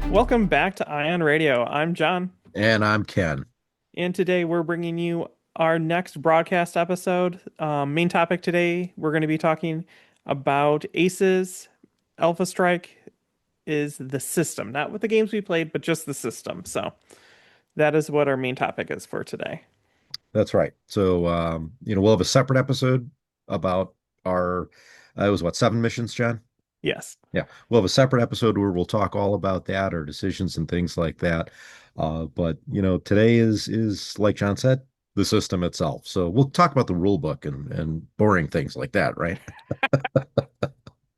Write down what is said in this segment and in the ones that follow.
Welcome back to Ion Radio. I'm John, And I'm Ken. and today we're bringing you our next broadcast episode. Main topic today, we're going to be talking about Aces. Alpha Strike is the system, not with the games we played, but just the system. So that is what our main topic is for today. That's right. So, we'll have a separate episode about our, it was what, 7 missions, John? Yes. Yeah. We'll have a separate episode where we'll talk all about that, our decisions and things like that. But today is like John said, the system itself. So we'll talk about the rule book and boring things like that, right?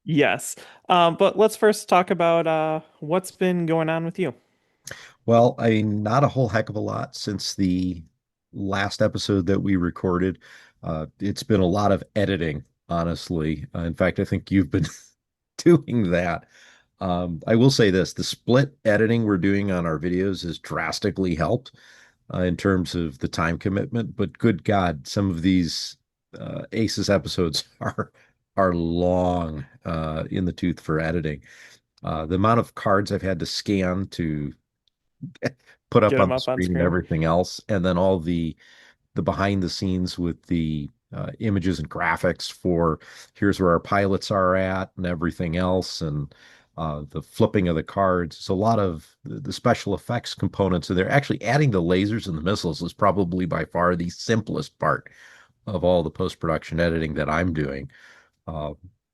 Yes. But let's first talk about what's been going on with you. Well, I mean, not a whole heck of a lot since the last episode that we recorded. It's been a lot of editing, honestly. In fact, I think you've been doing that. I will say this, the split editing we're doing on our videos has drastically helped in terms of the time commitment. But good God, some of these ACES episodes are long in the tooth for editing. The amount of cards I've had to scan to put Get up on them the up on screen and screen. everything else, and then all the behind the scenes with the images and graphics for here's where our pilots are at and everything else, and the flipping of the cards. It's a lot of the special effects components, and they're actually adding the lasers and the missiles is probably by far the simplest part of all the post-production editing that I'm doing. Uh,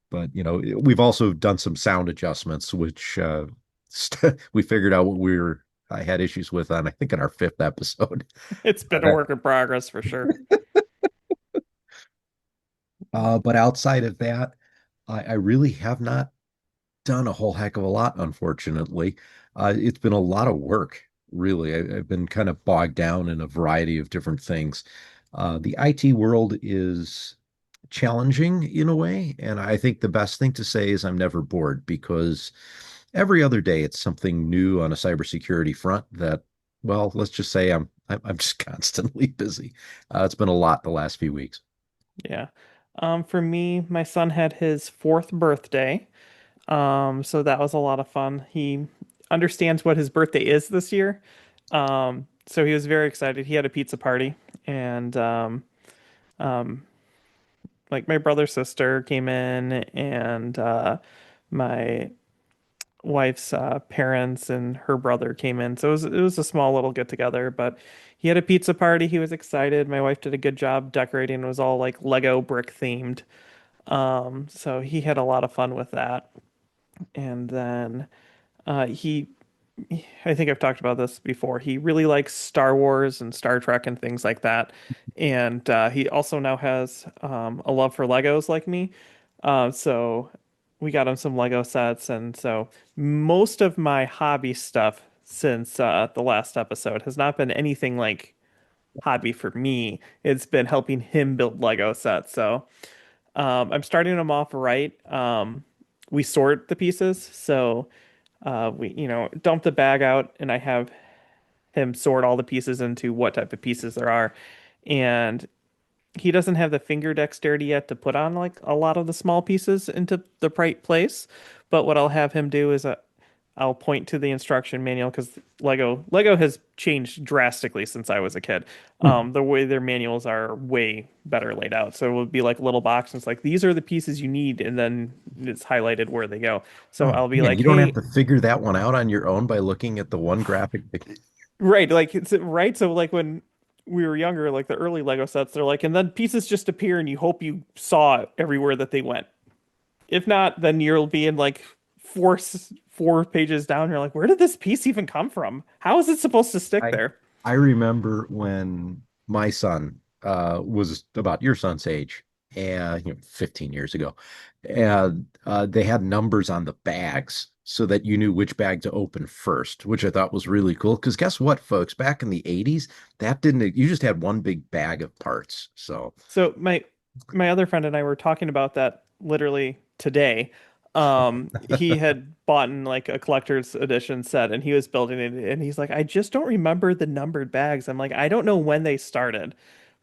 but we've also done some sound adjustments, which we figured out what I had issues with on I think in our fifth episode. It's been a work in progress for sure. But outside of that, I really have not done a whole heck of a lot, unfortunately. It's been a lot of work, really. I've been kind of bogged down in a variety of different things. The IT world is challenging in a way, and I think the best thing to say is I'm never bored because every other day it's something new on a cybersecurity front that, well, let's just say I'm just constantly busy. It's been a lot the last few weeks. Yeah. For me, my son had his fourth birthday. So that was a lot of fun. He understands what his birthday is this year. So he was very excited. He had a pizza party and um, like my brother sister came in and my wife's parents and her brother came in. So it was a small little get together, but he had a pizza party. He was excited. My wife did a good job decorating. It was all like Lego brick themed. So he had a lot of fun with that. And then he I think I've talked about this before. He really likes Star Wars and Star Trek and things like that. And he also now has a love for Legos like me. So we got him some Lego sets. And so most of my hobby stuff since the last episode has not been anything like hobby for me. It's been helping him build Lego sets. So I'm starting them off right. We sort the pieces. So we, dump the bag out and I have him sort all the pieces into what type of pieces there are. And he doesn't have the finger dexterity yet to put on like a lot of the small pieces into the right place. But what I'll have him do is I'll point to the instruction manual because Lego has changed drastically since I was a kid. The way their manuals are way better laid out. So it would be like a little box and it's like these are the pieces you need, and then it's highlighted where they go. So Oh I'll be man, like, you don't have hey, to figure that one out on your own by looking at the one graphic. right, like it's right. So like when we were younger, like the early Lego sets, they're like, and then pieces just appear and you hope you saw everywhere that they went. If not, then you'll be in like four pages down. You're like, where did this piece even come from? How is it supposed to stick I there? I remember when my son was about your son's age. and 15 years ago, and they had numbers on the bags so that you knew which bag to open first, which I thought was really cool. Because guess what, folks, back in the 80s, that didn't, you just had one big bag of parts. So, So my other friend and I were talking about that literally today. He had bought in like a collector's edition set and he was building it and he's like, I just don't remember the numbered bags. I'm like, I don't know when they started,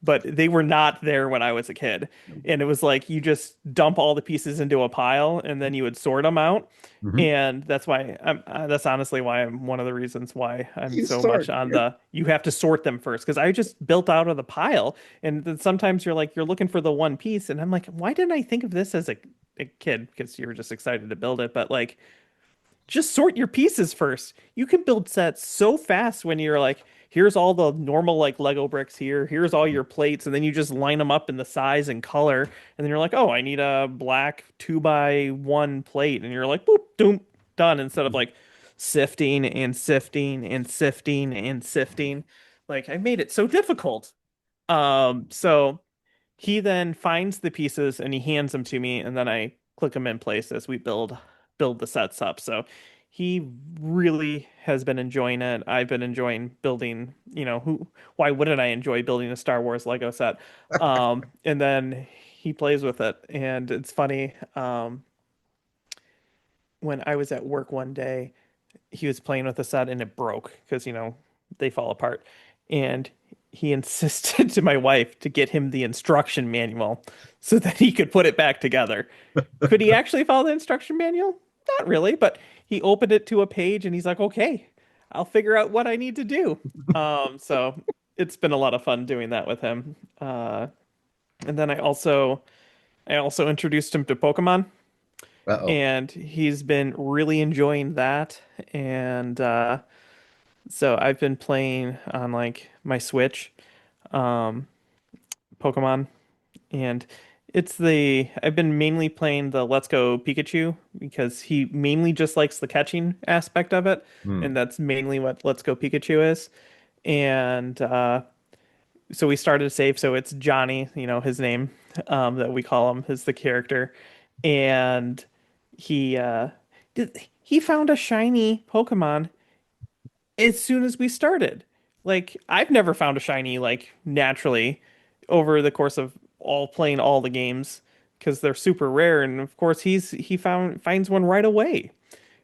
but they were not there when I was a kid. And it was like you just dump all the pieces into a pile and then you would sort them out. mhm. And that's why that's honestly why I'm one of the reasons why I'm You so much start. on the you have to sort them first because I just built out of the pile. And then sometimes you're like, you're looking for the one piece. And I'm like, why didn't I think of this as a kid? Because you were just excited to build it. But like, just sort your pieces first. You can build sets so fast when you're like, here's all the normal like Lego bricks here, here's all your plates, and then you just line them up in the size and color, and then you're like, oh, I need a black 2x1 plate, and you're like, boop, doom, done, instead of like sifting and sifting and sifting and sifting. Like I made it so difficult. So he then finds the pieces and he hands them to me, and then I click them in place as we build the sets up. So he really has been enjoying it. I've been enjoying building, why wouldn't I enjoy building a Star Wars Lego set? And then he plays with it. And it's funny, when I was at work one day, he was playing with the set and it broke because, they fall apart. And he insisted to my wife to get him the instruction manual so that he could put it back together. Could he actually follow the instruction manual? Not really, but he opened it to a page and he's like, okay, I'll figure out what I need to do. So it's been a lot of fun doing that with him. And then I also introduced him to Pokemon Uh-oh. and he's been really enjoying that. And so I've been playing on like my Switch, um, Pokemon, and I've been mainly playing the Let's Go Pikachu because he mainly just likes the catching aspect of it, Hmm. and that's mainly what Let's Go Pikachu is. And so we started a save, so it's Johnny, his name, that we call him, is the character, and he found a shiny Pokemon as soon as we started. Like I've never found a shiny like naturally over the course of all playing all the games because they're super rare and of course he finds one right away.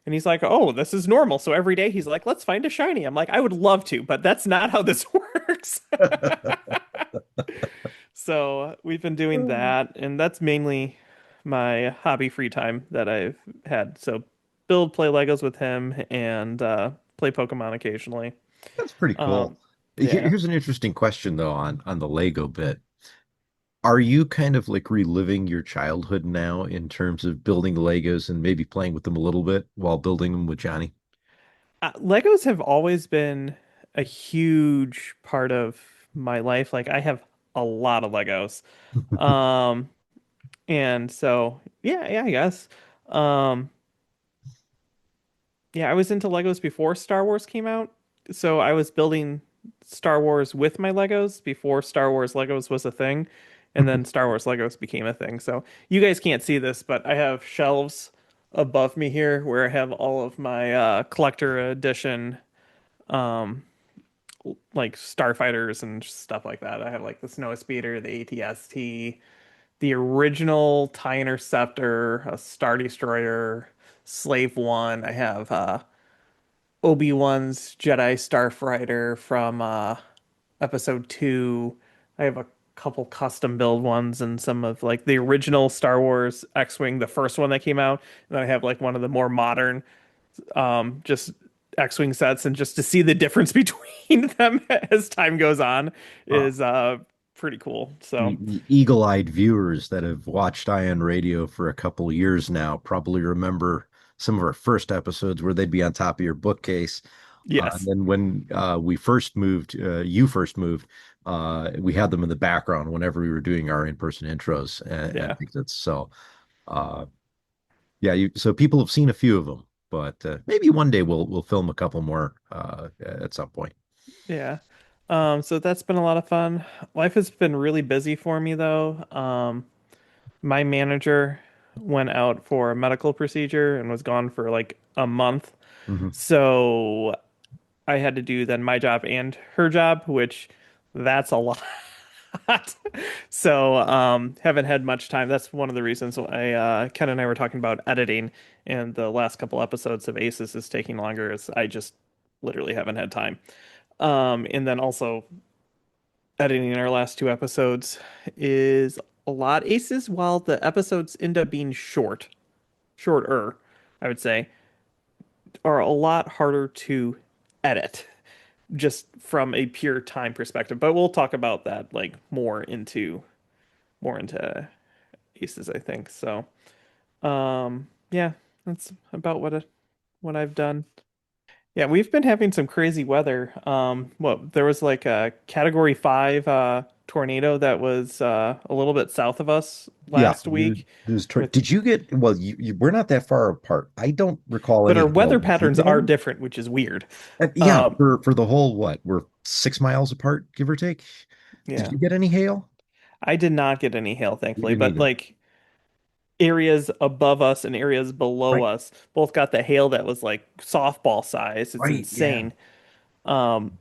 And he's like, "Oh, this is normal." So every day he's like, "Let's find a shiny." I'm like, "I would love to, but that's not how this works." So we've been doing that and that's mainly my hobby free time that I've had. So play Legos with him and play Pokemon occasionally. That's pretty Um, cool. yeah. Here's an interesting question though on the Lego bit. Are you kind of like reliving your childhood now in terms of building Legos and maybe playing with them a little bit while building them with Johnny? Legos have always been a huge part of my life. Like I have a lot of Legos. Um, and so yeah, I guess. Um, yeah, I was into Legos before Star Wars came out. So I was building Star Wars with my Legos before Star Wars Legos was a thing. And then Star Wars Legos became a thing. So you guys can't see this, but I have shelves above me here where I have all of my collector edition um like starfighters and stuff like that. I have like the Snow Speeder, the ATST, the original TIE Interceptor, a Star Destroyer, Slave One. I have Obi-Wan's Jedi Starfighter from Episode 2. I have a couple custom build ones and some of like the original Star Wars X-Wing, the first one that came out. And then I have like one of the more modern just X-Wing sets and just to see the difference between them as time goes on Uh, is pretty cool. So Eagle-eyed viewers that have watched Ion Radio for a couple of years now probably remember some of our first episodes where they'd be on top of your bookcase. And yes. then when we first moved, you first moved, we had them in the background whenever we were doing our in-person intros. And I Yeah. think that's so. Uh, yeah, so people have seen a few of them, but maybe one day we'll film a couple more at some point. Yeah. So that's been a lot of fun. Life has been really busy for me though. My manager went out for a medical procedure and was gone for like a month. Hmm. So I had to do then my job and her job, which that's a lot. So, haven't had much time. That's one of the reasons why Ken and I were talking about editing, and the last couple episodes of Aces is taking longer, is I just literally haven't had time. And then also editing our last two episodes is a lot. Aces, while the episodes end up being shorter, I would say, are a lot harder to edit just from a pure time perspective. But we'll talk about that like more into Aces, I think. So, yeah, that's about what I've done. Yeah, we've been having some crazy weather. What there was like a category 5 tornado that was a little bit south of us Yeah, last week with did you get, well, we're not that far apart. I don't recall but our any hail. weather Did you patterns get are any? different, which is weird. Yeah, Um, for the whole, what, we're 6 miles apart, give or take. Did yeah. you get any hail? I did not get any hail, You thankfully, didn't but either. like areas above us and areas below Right. us both got the hail that was like softball size. It's Right. Yeah. insane. Um,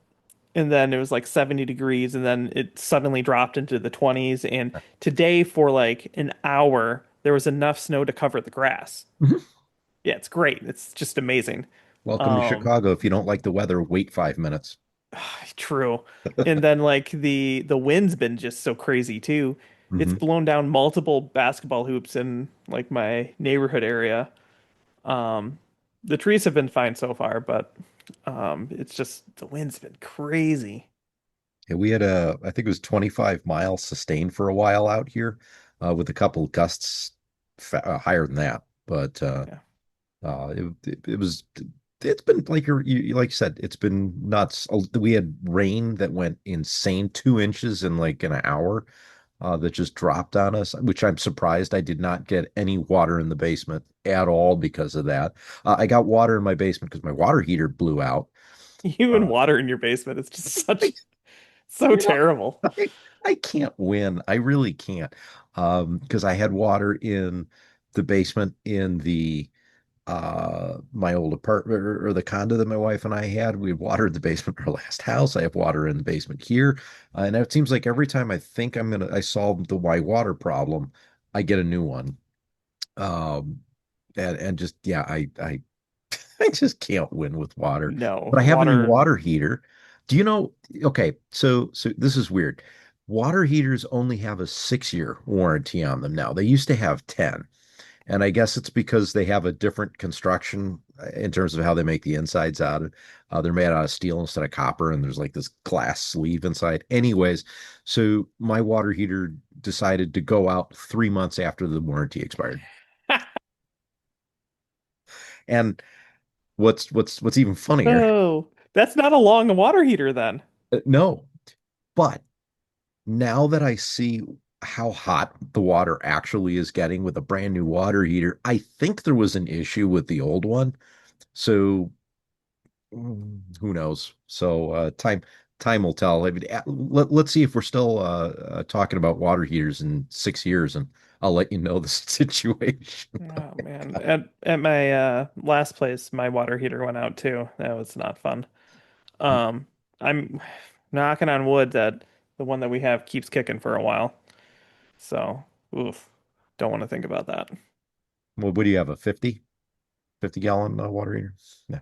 and then it was like 70 degrees, and then it suddenly dropped into the 20s. And today, for like an hour, there was enough snow to cover the grass. Mhm. Yeah, it's great. It's just amazing. Welcome to Um, Chicago. If you don't like the weather, wait 5 minutes. True. And then like the wind's been just so crazy too. It's Hmm. blown down multiple basketball hoops in like my neighborhood area. Um, the trees have been fine so far, but it's just the wind's been crazy. Yeah, we had I think it was 25 miles sustained for a while out here, with a couple gusts higher than that. But Yeah. it was, it's been like like you said, it's been nuts. We had rain that went insane, 2 inches in like an hour, that just dropped on us, which I'm surprised I did not get any water in the basement at all because of that. I got water in my basement because my water heater blew out. You and Uh, water in your basement. It's just I, such so you know, terrible. I can't win. I really can't. Because I had water in the basement in the my old apartment, or the condo that my wife and I had. We had water in the basement of our last house. I have water in the basement here. And it seems like every time I think I solve the my water problem, I get a new one. Um, and just, yeah, I just can't win with water. No, But I have a new water. water heater. Do you know? Okay, so this is weird. Water heaters only have a 6-year warranty on them now. They used to have 10. And I guess it's because they have a different construction, in terms of how they make the insides out of. They're made out of steel instead of copper, and there's like this glass sleeve inside. Anyways, so my water heater decided to go out 3 months after the warranty expired. And what's even funnier, Oh, that's not a long water heater then. no, but now that I see how hot the water actually is getting with a brand new water heater, I think there was an issue with the old one. So, who knows? So, time will tell. I mean, let's see if we're still talking about water heaters in 6 years, and I'll let you know the situation. Oh man. At my last place, my water heater went out too. That was not fun. Um, I'm knocking on wood that the one that we have keeps kicking for a while. So, oof, don't want to think about that. Well, what do you have, a 50 gallon water heater? No,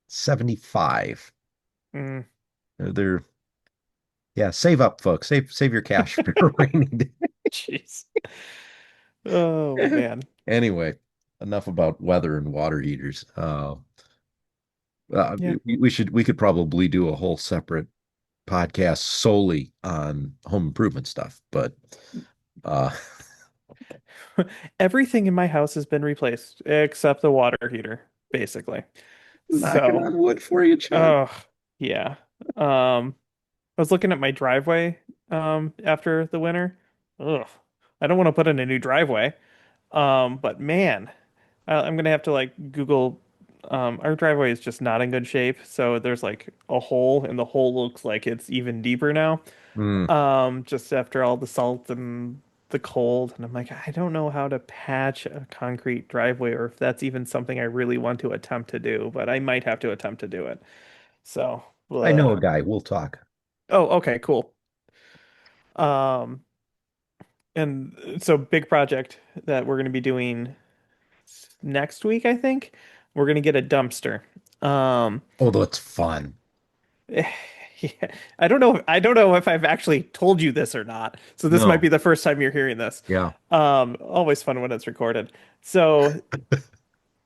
75. Mm, They're Yeah, save up, folks. Save your cash for a rainy day. jeez. Oh man. Anyway, enough about weather and water heaters. Yeah. We could probably do a whole separate podcast solely on home improvement stuff, but uh Everything in my house has been replaced except the water heater, basically. knocking So, on wood for you, Chuck. oh, yeah. I was looking at my driveway after the winter. Ugh. I don't want to put in a new driveway. But man, I'm gonna have to like Google. Our driveway is just not in good shape, so there's like a hole, and the hole looks like it's even deeper now. Mm, Just after all the salt and the cold, and I'm like, I don't know how to patch a concrete driveway or if that's even something I really want to attempt to do, but I might have to attempt to do it. So, I know ugh. a guy. We'll talk. Oh, okay, cool. Um, and so big project that we're going to be doing next week, I think. We're going to get a dumpster. Um, Oh, that's fun. yeah, I don't know if I've actually told you this or not. So this might be No. the first time you're hearing this. Yeah. Always fun when it's recorded. So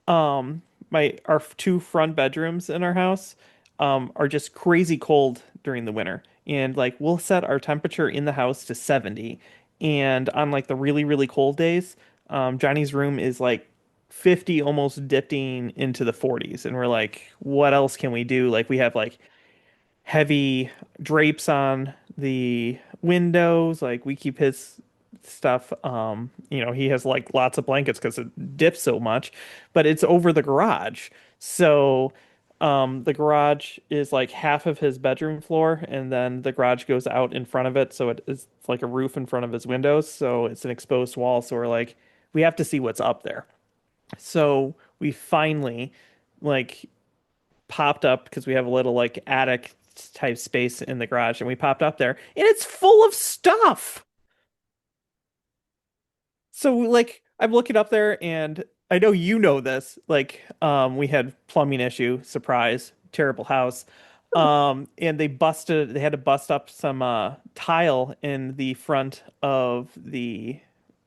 um my our two front bedrooms in our house are just crazy cold during the winter, and like we'll set our temperature in the house to 70, and on like the really really cold days Johnny's room is like 50, almost dipping into the 40s, and we're like, what else can we do? Like we have like heavy drapes on the windows. Like we keep his stuff, he has like lots of blankets because it dips so much, but it's over the garage. So the garage is like half of his bedroom floor, and then the garage goes out in front of it, so it's like a roof in front of his windows, so it's an exposed wall. So we're like, we have to see what's up there. So we finally like popped up because we have a little like attic type space in the garage, and we popped up there and it's full of stuff. So like I'm looking up there, and I know you know this, like we had plumbing issue, surprise, terrible house. And they had to bust up some tile in the front of the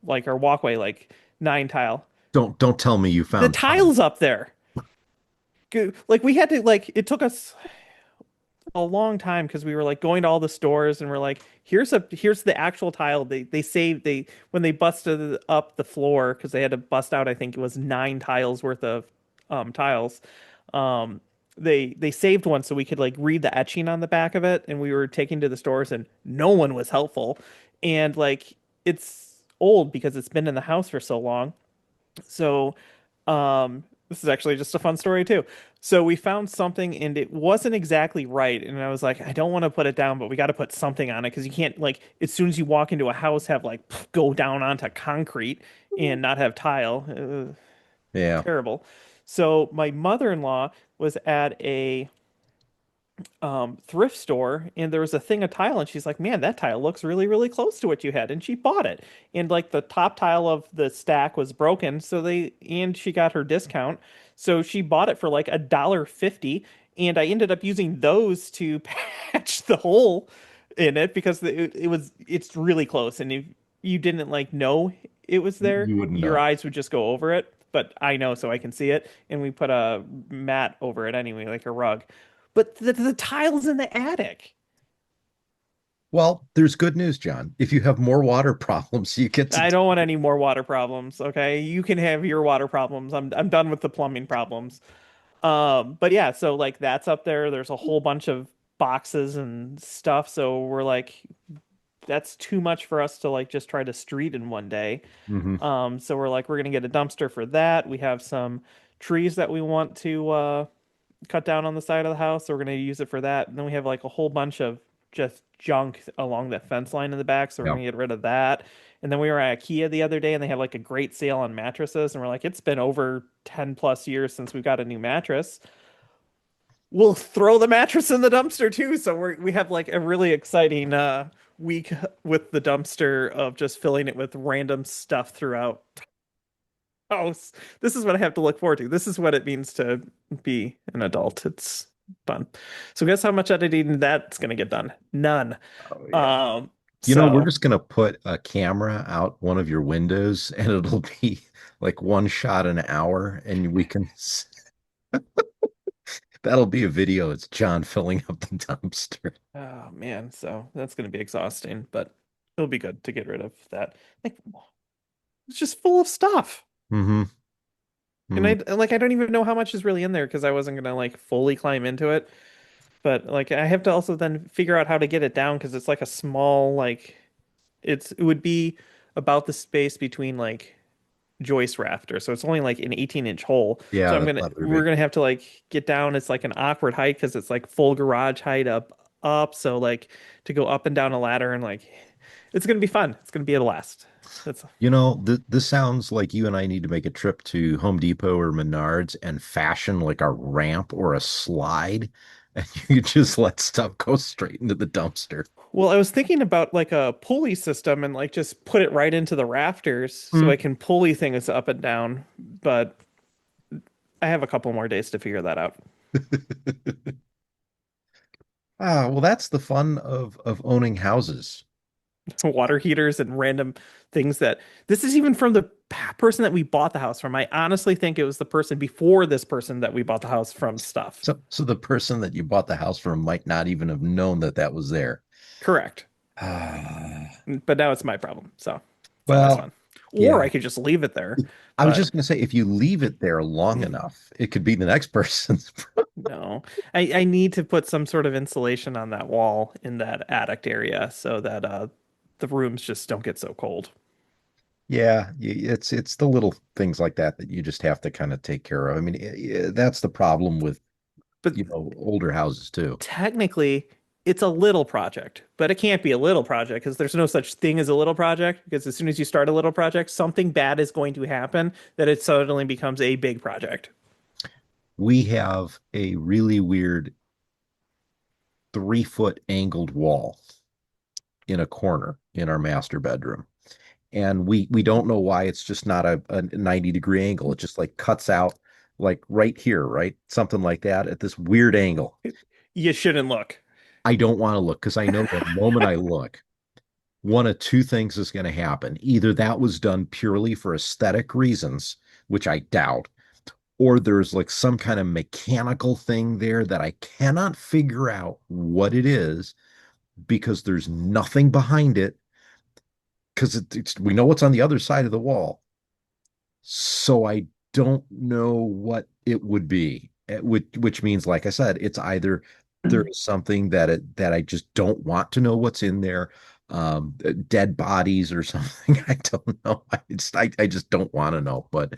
like our walkway, like 9 tile. Don't tell me you The found time. tile's up there. Like we had to like it took us a long time because we were like going to all the stores, and we're like, here's the actual tile. They saved they when they busted up the floor because they had to bust out, I think it was 9 tiles worth of tiles. Um they saved one so we could like read the etching on the back of it, and we were taking to the stores and no one was helpful. And like it's old because it's been in the house for so long. So, this is actually just a fun story too. So we found something and it wasn't exactly right, and I was like, I don't want to put it down, but we got to put something on it because you can't like as soon as you walk into a house have like go down onto concrete and not have tile. Yeah. Terrible. So my mother-in-law was at a thrift store, and there was a thing of tile, and she's like, man, that tile looks really really close to what you had, and she bought it. And like the top tile of the stack was broken, so they and she got her discount, so she bought it for like $1.50, and I ended up using those to patch the hole in it because it's really close, and if you didn't like know it was there, You wouldn't your know. eyes would just go over it, but I know, so I can see it, and we put a mat over it anyway, like a rug. But the tile's in the attic. Well, there's good news, John. If you have more water problems, you get to I don't want any more water problems. Okay, you can have your water problems. I'm done with the plumbing problems. But yeah, so like that's up there. There's a whole bunch of boxes and stuff. So we're like, that's too much for us to like just try to street in one day. hmm So we're like, we're gonna get a dumpster for that. We have some trees that we want to cut down on the side of the house, so we're going to use it for that. And then we have like a whole bunch of just junk along the fence line in the back, so we're Yeah. going to get rid of that. And then we were at IKEA the other day, and they have like a great sale on mattresses, and we're like, it's been over 10 plus years since we got a new mattress. We'll throw the mattress in the dumpster too. So we have like a really exciting week with the dumpster of just filling it with random stuff throughout. Oh, this is what I have to look forward to. This is what it means to be an adult. It's fun. So guess how much editing that's going to get done? None. Oh, yeah. Um, We're so just gonna put a camera out one of your windows and it'll be like one shot an hour and that'll be a video. It's John filling up the dumpster. oh man, so that's going to be exhausting, but it'll be good to get rid of that. Like it's just full of stuff. hmm And I don't even know how much is really in there because I wasn't gonna like fully climb into it. But like I have to also then figure out how to get it down because it's like a small like it would be about the space between like joist rafter. So it's only like an 18-inch hole. So Yeah, that's not very we're big. gonna have to like get down. It's like an awkward height because it's like full garage height up. So like to go up and down a ladder and like it's gonna be fun. It's gonna be a blast. That's This sounds like you and I need to make a trip to Home Depot or Menards and fashion like a ramp or a slide, and you just let stuff go straight into the dumpster. well, I was thinking about like a pulley system and like just put it right into the rafters so I Mm. can pulley things up and down, but I have a couple more days to figure that out. Well, that's the fun of owning houses. Water heaters and random things that this is even from the person that we bought the house from. I honestly think it was the person before this person that we bought the house from stuff. So the person that you bought the house from might not even have known that that was there. Correct. Ah, But now it's my problem. So it's always well, fun. Or yeah. I could just leave it there. I was But just going to say, if you leave it there long enough, it could be the next person's. no, I need to put some sort of insulation on that wall in that attic area so that the rooms just don't get so cold. Yeah, it's the little things like that that you just have to kind of take care of. I mean, that's the problem with, But older houses too. technically, it's a little project, but it can't be a little project because there's no such thing as a little project. Because as soon as you start a little project, something bad is going to happen that it suddenly becomes a big project. We have a really weird 3 foot angled wall in a corner in our master bedroom. And we don't know why it's just not a 90-degree angle. It just like cuts out like right here, right? Something like that at this weird angle. You shouldn't look. I don't want to look because I know the moment I look, one of two things is going to happen. Either that was done purely for aesthetic reasons, which I doubt, or there's like some kind of mechanical thing there that I cannot figure out what it is because there's nothing behind it because we know what's on the other side of the wall. So I don't know what it would be, which means, like I said, it's either there's something that I just don't want to know what's in there, dead bodies or something. I don't know. I just don't want to know. But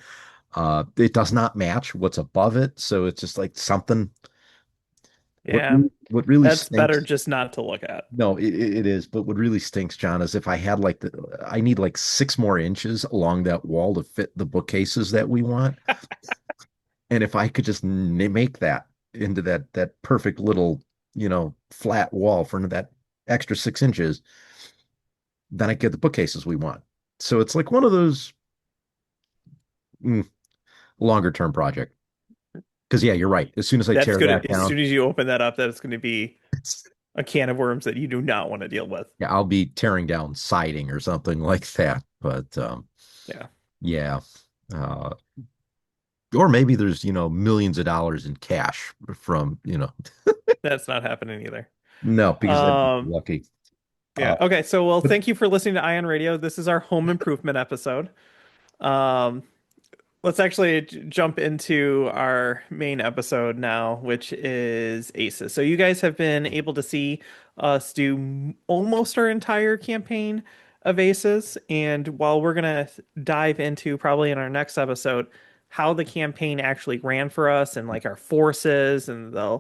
it does not match what's above it, so it's just like something. Yeah, What really that's better stinks. just not to look at. No, it is. But what really stinks, John, is if I had like I need like 6 more inches along that wall to fit the bookcases that we want. And if I could just make that into that perfect little, flat wall for that extra 6 inches, then I get the bookcases we want. So it's like one of those mm, longer term project. Because yeah, you're right. As soon as I That's tear gonna, that as down, soon as you open that up, that's gonna be a can of worms that you do not want to deal with. yeah, I'll be tearing down siding or something like that. But Yeah, yeah. Uh, or maybe there's, millions of dollars in cash from, that's not happening either. no, because I'd be Um, lucky. yeah. Uh, Okay, so well, but thank you for listening to Ion Radio. This is our home improvement episode. Um, let's actually jump into our main episode now, which is ACES. So you guys have been able to see us do almost our entire campaign of ACES, and while we're gonna dive into probably in our next episode how the campaign actually ran for us and like our forces and the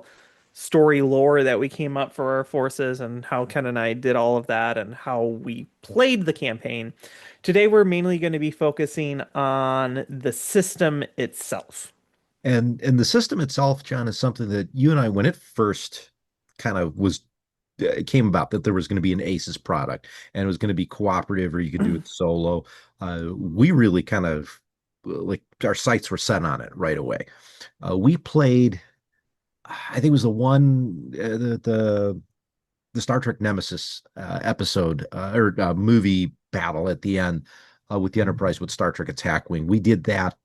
story lore that we came up for our forces and how Ken and I did all of that and how we played the campaign. Today, we're mainly going to be focusing on the system itself. and the system itself, John, is something that you and I, when it first kind of was it came about that there was going to be an ACES product and it was going to be cooperative or you could do it solo. We really kind of like our sights were set on it right away. We played, I think it was the one the Star Trek Nemesis episode or movie battle at the end with the Enterprise with Star Trek Attack Wing. We did that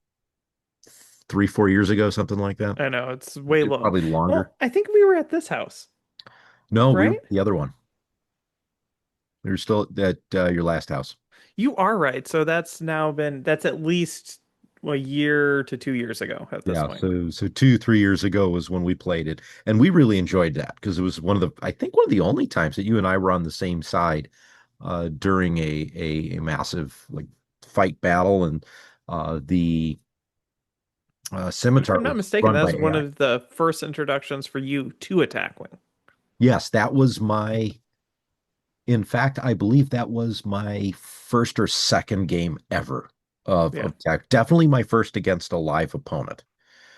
3 4 years ago, something like that. I know it's way low. Probably longer. Well, I think we were at this house, No, we were right? the other one. We were still at your last house. You are right. So that's at least a year to 2 years ago at this Yeah, point. so 2 3 years ago was when we played it, and we really enjoyed that because it was I think one of the only times that you and I were on the same side during a massive like fight battle, and the If scimitar I'm not was mistaken, run that by was one AI. of the first introductions for you to Attack Wing. Yes, that was my In fact, I believe that was my first or second game ever Yeah. of tech. Definitely my first against a live opponent.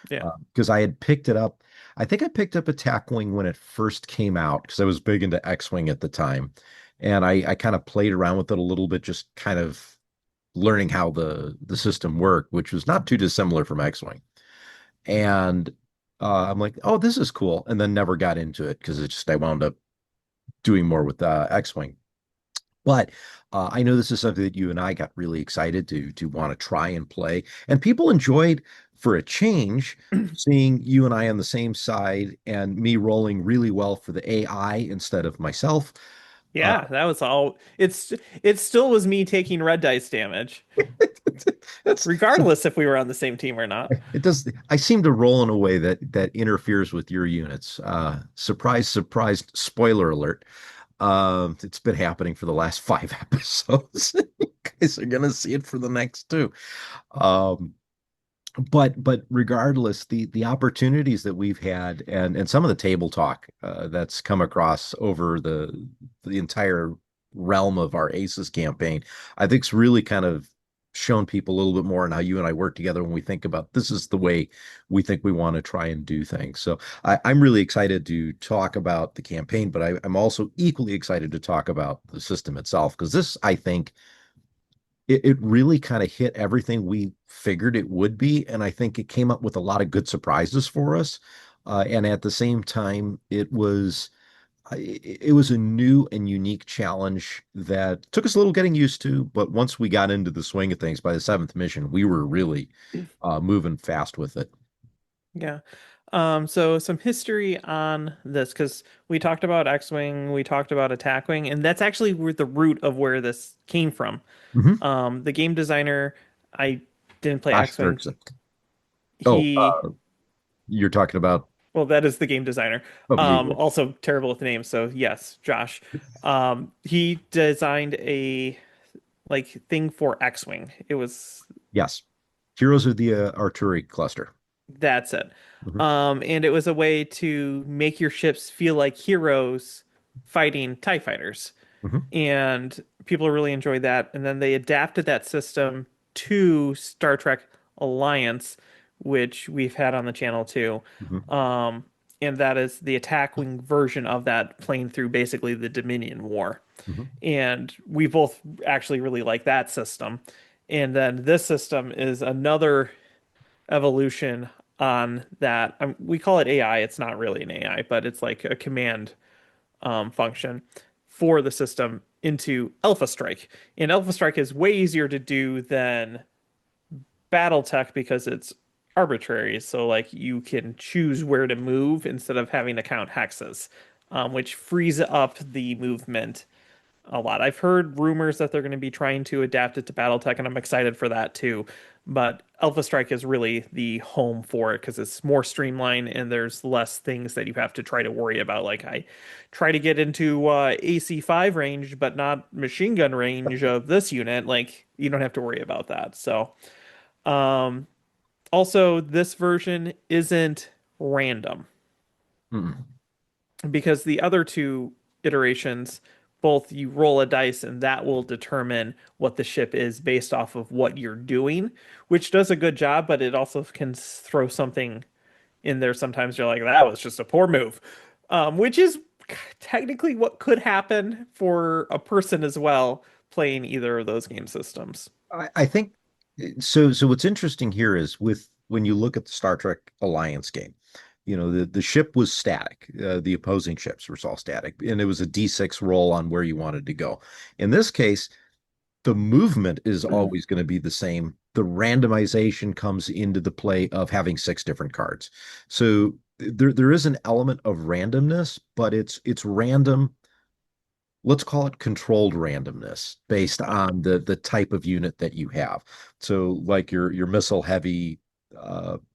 Yeah. Because I had picked it up. I think I picked up Attack Wing when it first came out because I was big into X-Wing at the time. And I kind of played around with it a little bit, just kind of learning how the system worked, which was not too dissimilar from X-Wing. And I'm like, oh, this is cool. And then never got into it because I wound up doing more with X-Wing. But I know this is something that you and I got really excited to want to try and play, and people enjoyed for a change seeing you and I on the same side and me rolling really well for the AI instead of myself. Uh, Yeah, that was all. It still was me taking red dice damage, that's regardless if we were on the same team or not. it does. I seem to roll in a way that interferes with your units. Surprise, surprise! Spoiler alert. It's been happening for the last 5 episodes. You guys are gonna see it for the next two. Um, but regardless, the opportunities that we've had and some of the table talk that's come across over the entire realm of our ACES campaign, I think's really kind of shown people a little bit more on how you and I work together when we think about this is the way we think we want to try and do things. So I'm really excited to talk about the campaign, but I'm also equally excited to talk about the system itself because this, I think, it really kind of hit everything we figured it would be. And I think it came up with a lot of good surprises for us. And at the same time, it was a new and unique challenge that took us a little getting used to. But once we got into the swing of things, by the seventh mission, we were really moving fast with it. Yeah. So some history on this because we talked about X-Wing, we talked about Attack Wing, and that's actually where the root of where this came from. Hmm. The game designer, I didn't play Josh X-Wing. Dirksen. Oh, He, you're talking about, well, that is the game designer. oh, yeah. Also terrible with names. So yes, Josh. He designed a like thing for X-Wing. It was Yes. Heroes of the Artillery Cluster. That's it. Hmm. And it was a way to make your ships feel like heroes fighting TIE fighters. Hmm. And people really enjoyed that. And then they adapted that system to Star Trek Alliance, which we've had on the channel too. Hmm. Um, and that is the attack wing version of that playing through basically the Dominion War. Hmm. And we both actually really like that system. And then this system is another evolution on that. We call it AI. It's not really an AI, but it's like a command function for the system into Alpha Strike. And Alpha Strike is way easier to do than BattleTech because it's arbitrary. So like you can choose where to move instead of having to count hexes, which frees up the movement a lot. I've heard rumors that they're going to be trying to adapt it to BattleTech, and I'm excited for that too. But Alpha Strike is really the home for it because it's more streamlined and there's less things that you have to try to worry about. Like I try to get into AC5 range, but not machine gun range of this unit. Like you don't have to worry about that. So, um, also this version isn't random Hmm. because the other two iterations, both you roll a dice and that will determine what the ship is based off of what you're doing, which does a good job, but it also can throw something in there. Sometimes you're like, that was just a poor move, which is technically what could happen for a person as well playing either of those game systems. I think so. So what's interesting here is with when you look at the Star Trek Alliance game, the ship was static. The opposing ships were all static, and it was a D6 roll on where you wanted to go. In this case, the movement is always going to be the same. The randomization comes into the play of having six different cards. So there is an element of randomness, but it's random, let's call it controlled randomness based Oh, on the type of unit that you have. So like your missile heavy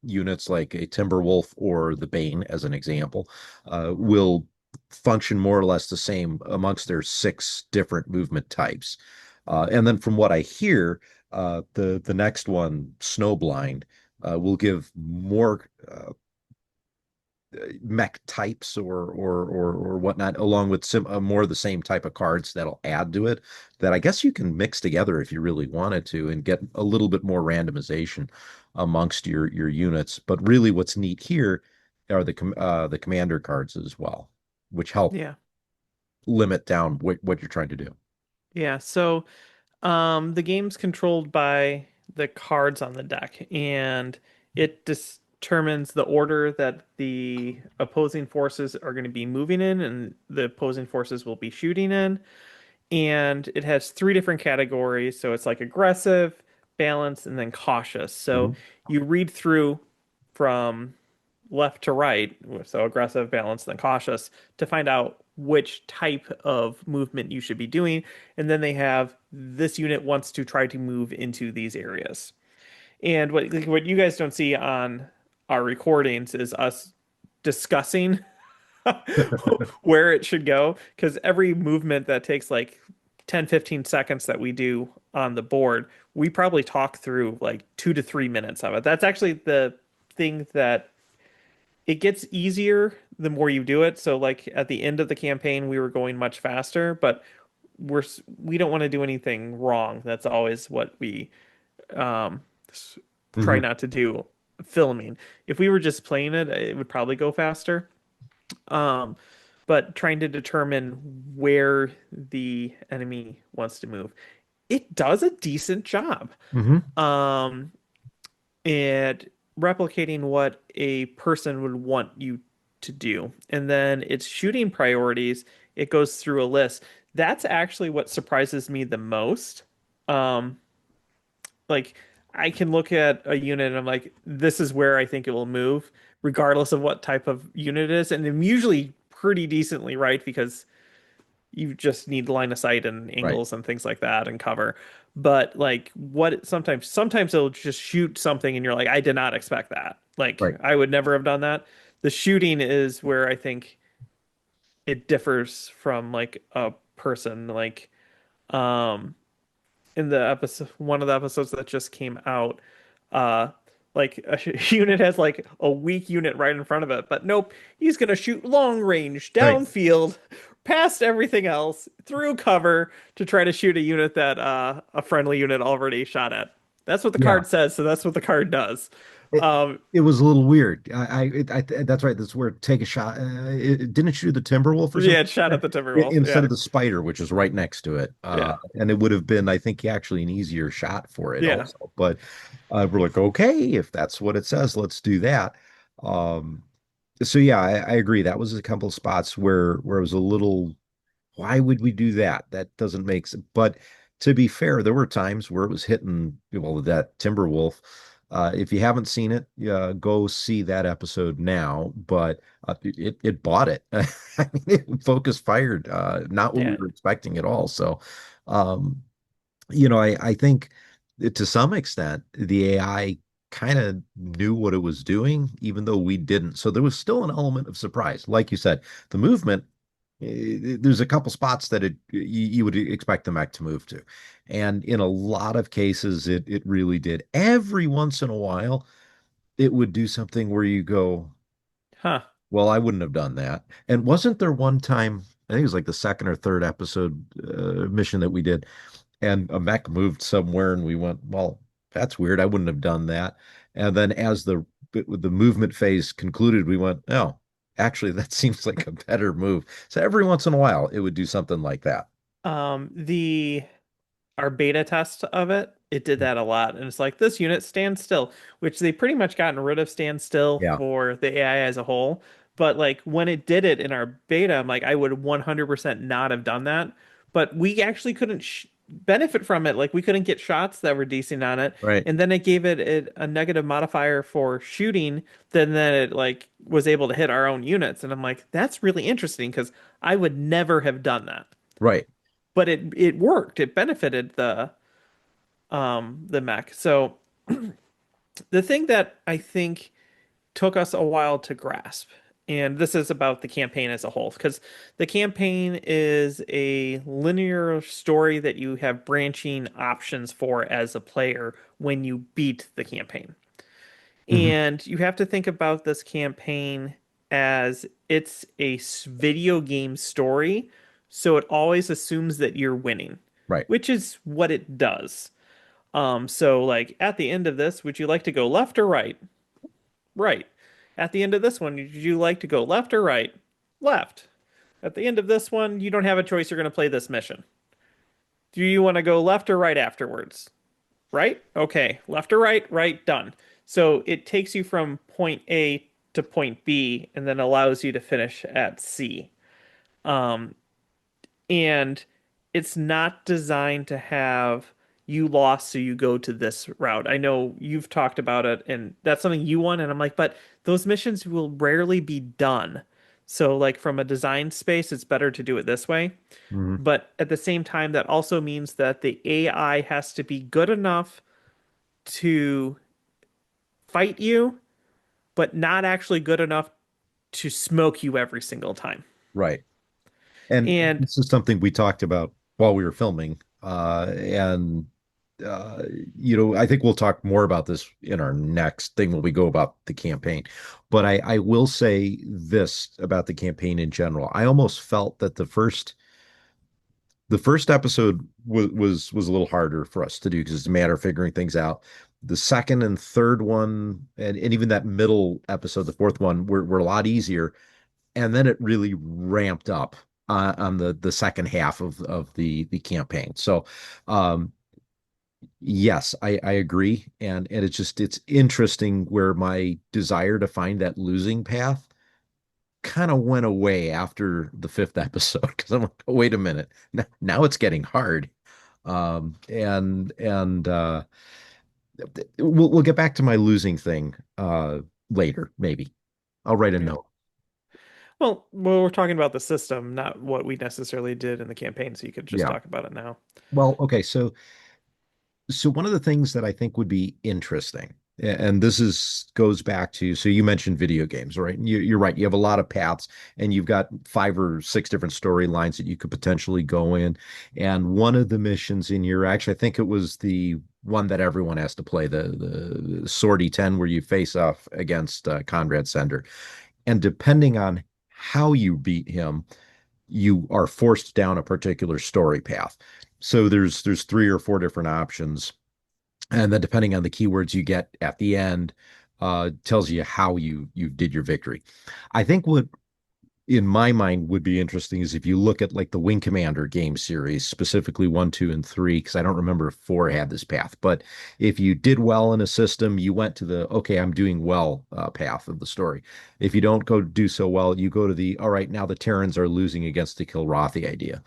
units like a Timberwolf or the Bane, as an example, will function more or less the same amongst their six different movement types. And then from what I hear, the next one, Snowblind, will give more mech types or whatnot, along with some more of the same type of cards that'll add to it. That I guess you can mix together if you really wanted to, and get a little bit more randomization amongst your units. But really, what's neat here are the commander cards as well, which help Yeah. limit down what you're trying to do. Yeah. So the game's controlled by the cards on the deck, and it determines the order that the opposing forces are going to be moving in, and the opposing forces will be shooting in. And it has three different categories. So it's like aggressive, balanced, and then cautious. So Mhm. you read through from left to right, so aggressive, balanced, then cautious, to find out which type of movement you should be doing. And then they have this unit wants to try to move into these areas. And what you guys don't see on our recordings is us discussing where it should go, because every movement that takes like 10, 15 seconds that we do on the board, we probably talk through like 2 to 3 minutes of it. That's actually the thing that it gets easier the more you do it. So like at the end of the campaign, we were going much faster, but we don't want to do anything wrong. That's always what we um try Mhm. not to do filming. If we were just playing it, it would probably go faster. Um, but trying to determine where the enemy wants to move, it does a decent job. Mhm. Um, and replicating what a person would want you to do. And then its shooting priorities, it goes through a list. That's actually what surprises me the most. Um, like I can look at a unit and I'm like, this is where I think it will move, regardless of what type of unit it is. And I'm usually pretty decently right because you just need line of sight and Right. angles and things like that and cover. But like sometimes it'll just shoot something and you're like, I did not expect that. Like Right. I would never have done that. The shooting is where I think it differs from like a person. Like um in the episode, one of the episodes that just came out, uh, like a unit has like a weak unit right in front of it, but nope, he's gonna shoot long range, Right. downfield, past everything else, through cover to try to shoot a unit that a friendly unit already shot at. That's what the Yeah. card says, so that's what the card does. It, Um, it was a little weird. That's right. That's where take a shot. It didn't shoot the Timberwolf or yeah, something it shot like at the that? Timberwolf. Instead Yeah, of the spider, which is right next to it. yeah, And it would have been, I think, actually an easier shot for it yeah. also. But we're like, okay, if that's what it says, let's do that. Um, so yeah, I agree. That was a couple of spots where it was a little, why would we do that? That doesn't make sense. But to be fair, there were times where it was hitting, well, that Timberwolf. If you haven't seen it, go see that episode now. But it bought it. I mean, focus fired, not what we Yeah. were expecting at all. So, um, I think to some extent the AI kind of knew what it was doing, even though we didn't. So there was still an element of surprise. Like you said, the movement, there's a couple spots that you would expect the mech to move to. And in a lot of cases, it really did. Every once in a while, it would do something where you go, Huh. well, I wouldn't have done that. And wasn't there one time, I think it was like the second or third episode mission that we did, and a mech moved somewhere and we went, well, that's weird. I wouldn't have done that. And then as the movement phase concluded, we went, oh, actually, that seems like a better move. So every once in a while, it would do something like that. The our beta test of it, it did that a lot. And it's like this unit stands still, which they pretty much gotten rid of stand still Yeah. for the AI as a whole. But like when it did it in our beta, I'm like, I would 100% not have done that. But we actually couldn't benefit from it. Like we couldn't get shots that were decent on it. Right. And then it gave it a negative modifier for shooting. Then it like was able to hit our own units. And I'm like, that's really interesting because I would never have done that. Right. But it worked. It benefited the mech. So the thing that I think took us a while to grasp, and this is about the campaign as a whole, because the campaign is a linear story that you have branching options for as a player when you beat the campaign. Hmm. And you have to think about this campaign. as it's a video game story, so it always assumes that you're winning, Right. which is what it does. So like at the end of this, would you like to go left or right? Right. At the end of this one, would you like to go left or right? Left. At the end of this one, you don't have a choice. You're going to play this mission. Do you want to go left or right afterwards? Right? Okay. Left or right? Right. Done. So it takes you from point A to point B and then allows you to finish at C. Um, and it's not designed to have you lost, so you go to this route. I know you've talked about it, and that's something you want, and I'm like, but those missions will rarely be done. So, like, from a design space, it's better to do it this way. Mhm. But at the same time, that also means that the AI has to be good enough to fight you, but not actually good enough to smoke you every single time. Right. And And this is something we talked about while we were filming. And I think we'll talk more about this in our next thing when we go about the campaign. But I will say this about the campaign in general. I almost felt that the first episode was a little harder for us to do because it's a matter of figuring things out. The second and third one, and even that middle episode, the fourth one, were a lot easier. And then it really ramped up on the second half of the campaign. So yes, I agree. And it's interesting where my desire to find that losing path kind of went away after the fifth episode because I'm like, oh, wait a minute. Now it's getting hard. And we'll get back to my losing thing later, maybe. I'll write a yeah. note. Well, we're talking about the system, not what we necessarily did in the campaign, so you could just Yeah. talk about it now. Well, okay, so one of the things that I think would be interesting, and this is goes back to, so you mentioned video games, right? You're right. You have a lot of paths, and you've got 5 or 6 different storylines that you could potentially go in. And one of the missions in your, actually, I think it was the one that everyone has to play, the Sortie 10, where you face off against Conrad Sender. And depending on how you beat him, you are forced down a particular story path. So there's 3 or 4 different options, and then depending on the keywords you get at the end, tells you how you did your victory. I think what in my mind would be interesting is if you look at like the Wing Commander game series, specifically 1, 2, and 3, because I don't remember if 4 had this path, but if you did well in a system, you went to the okay, I'm doing well path of the story. If you don't go do so well, you go to the all right, now the Terrans are losing against the Kilrathi idea.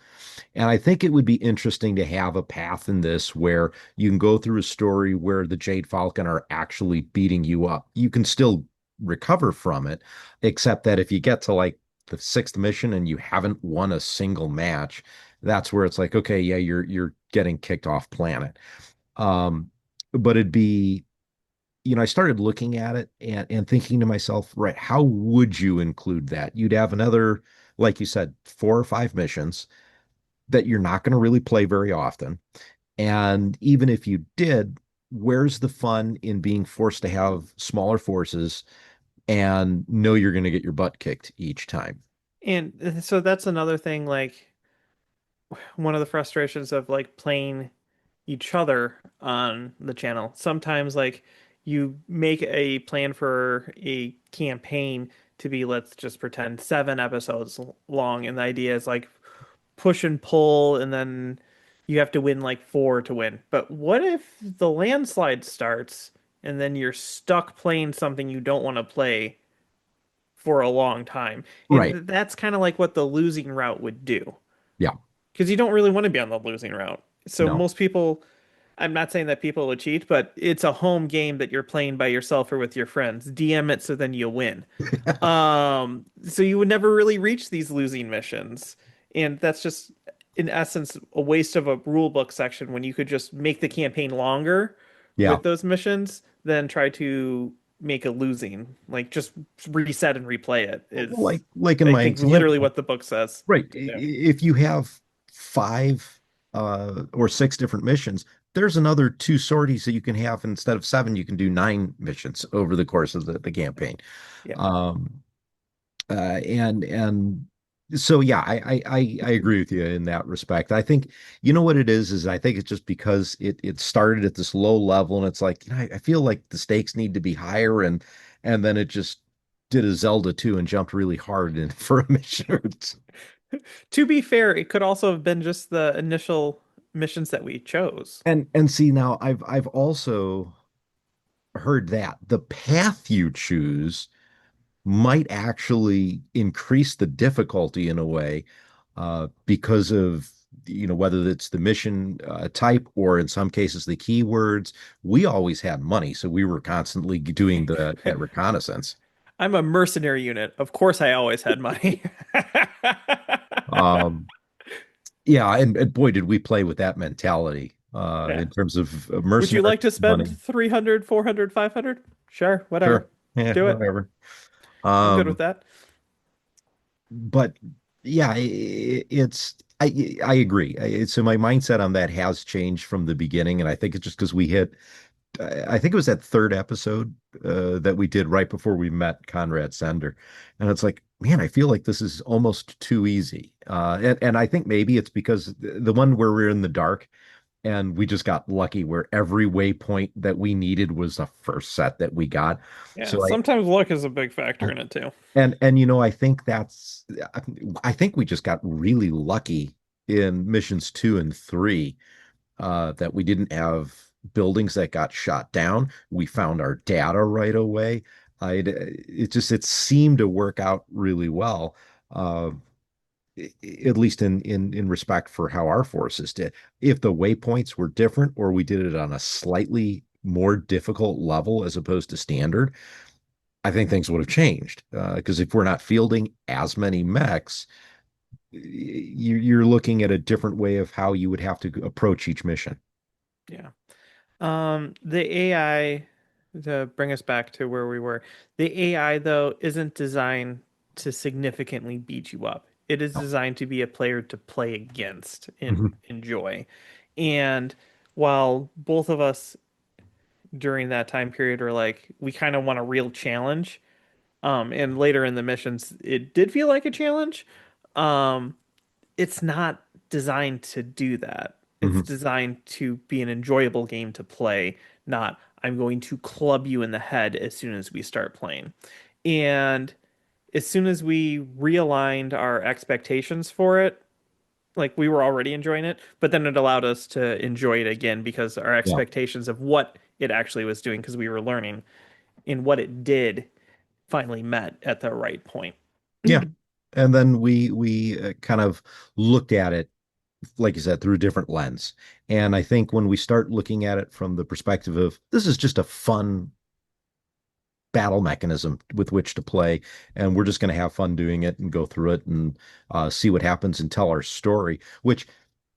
And I think it would be interesting to have a path in this where you can go through a story where the Jade Falcon are actually beating you up. You can still recover from it, except that if you get to like the sixth mission and you haven't won a single match, that's where it's like, okay, yeah, you're getting kicked off planet. But it'd be, I started looking at it and thinking to myself, right, how would you include that? You'd have another, like you said, 4 or 5 missions that you're not going to really play very often. And even if you did, where's the fun in being forced to have smaller forces and know you're going to get your butt kicked each time? And so that's another thing, like one of the frustrations of like playing each other on the channel. Sometimes like you make a plan for a campaign to be, let's just pretend 7 episodes long, and the idea is like push and pull, and then you have to win like 4 to win. But what if the landslide starts and then you're stuck playing something you don't want to play for a long time? Right. And that's kind of like what the losing route would do. Yeah. Because you don't really want to be on the losing route. So No. most people, I'm not saying that people would cheat, but it's a home game that you're playing by yourself or with your friends. DM it so then you'll win. So you would never really reach these losing missions. And that's just, in essence, a waste of a rule book section when you could just make the campaign longer Yeah. with those missions than try to make a losing. Like just reset and replay it is, Like in I my think, literally example, what the book says right. to do. If you have 5 or 6 different missions, there's another 2 sorties that you can have. Instead of 7, you can do 9 missions over the course of the campaign. Yeah. Um, And so yeah, I agree with you in that respect. I think you know what it is I think it's just because it started at this low level and it's like, I feel like the stakes need to be higher and then it just did a Zelda 2 and jumped really hard in for a mission. To be fair, it could also have been just the initial missions that we chose. And see now I've also heard that the path you choose might actually increase the difficulty in a way because of whether it's the mission type or in some cases the keywords. We always had money, so we were constantly doing that reconnaissance. I'm a mercenary unit. Of course, I always had money. Um, yeah, and boy, did we play with that mentality Yeah. in terms of Would you mercenary like to spend money. 300, 400, 500? Sure, whatever. Sure, yeah, Do it. whatever. I'm good with Um, that. but yeah, it's I agree. So my mindset on that has changed from the beginning, and I think it's just because we hit. I think it was that third episode that we did right before we met Conrad Sender, and it's like, man, I feel like this is almost too easy. And I think maybe it's because the one where we're in the dark and we just got lucky where every waypoint that we needed was the first set that we got. Yeah, So sometimes luck is a big factor in it too. and I think I think we just got really lucky in missions 2 and 3 that we didn't have buildings that got shot down. We found our data right away. It seemed to work out really well. Uh, at least in respect for how our forces did. If the waypoints were different or we did it on a slightly more difficult level as opposed to standard, I think things would have changed. Because if we're not fielding as many mechs, you're looking at a different way of how you would have to approach each mission. Yeah. The AI, to bring us back to where we were, the AI though isn't designed to significantly beat you up. It is No. designed to be a player to play against and Mhm. enjoy. And while both of us during that time period are like, we kind of want a real challenge, and later in the missions, it did feel like a challenge. Um, it's not designed to do that. It's Mhm. designed to be an enjoyable game to play, not I'm going to club you in the head as soon as we start playing. And as soon as we realigned our expectations for it, like we were already enjoying it, but then it allowed us to enjoy it again because our Yeah. expectations of what it actually was doing, because we were learning and what it did finally met at the right point. Yeah. And then we kind of looked at it, like you said, through a different lens. And I think when we start looking at it from the perspective of this is just a fun battle mechanism with which to play, and we're just going to have fun doing it and go through it and see what happens and tell our story, which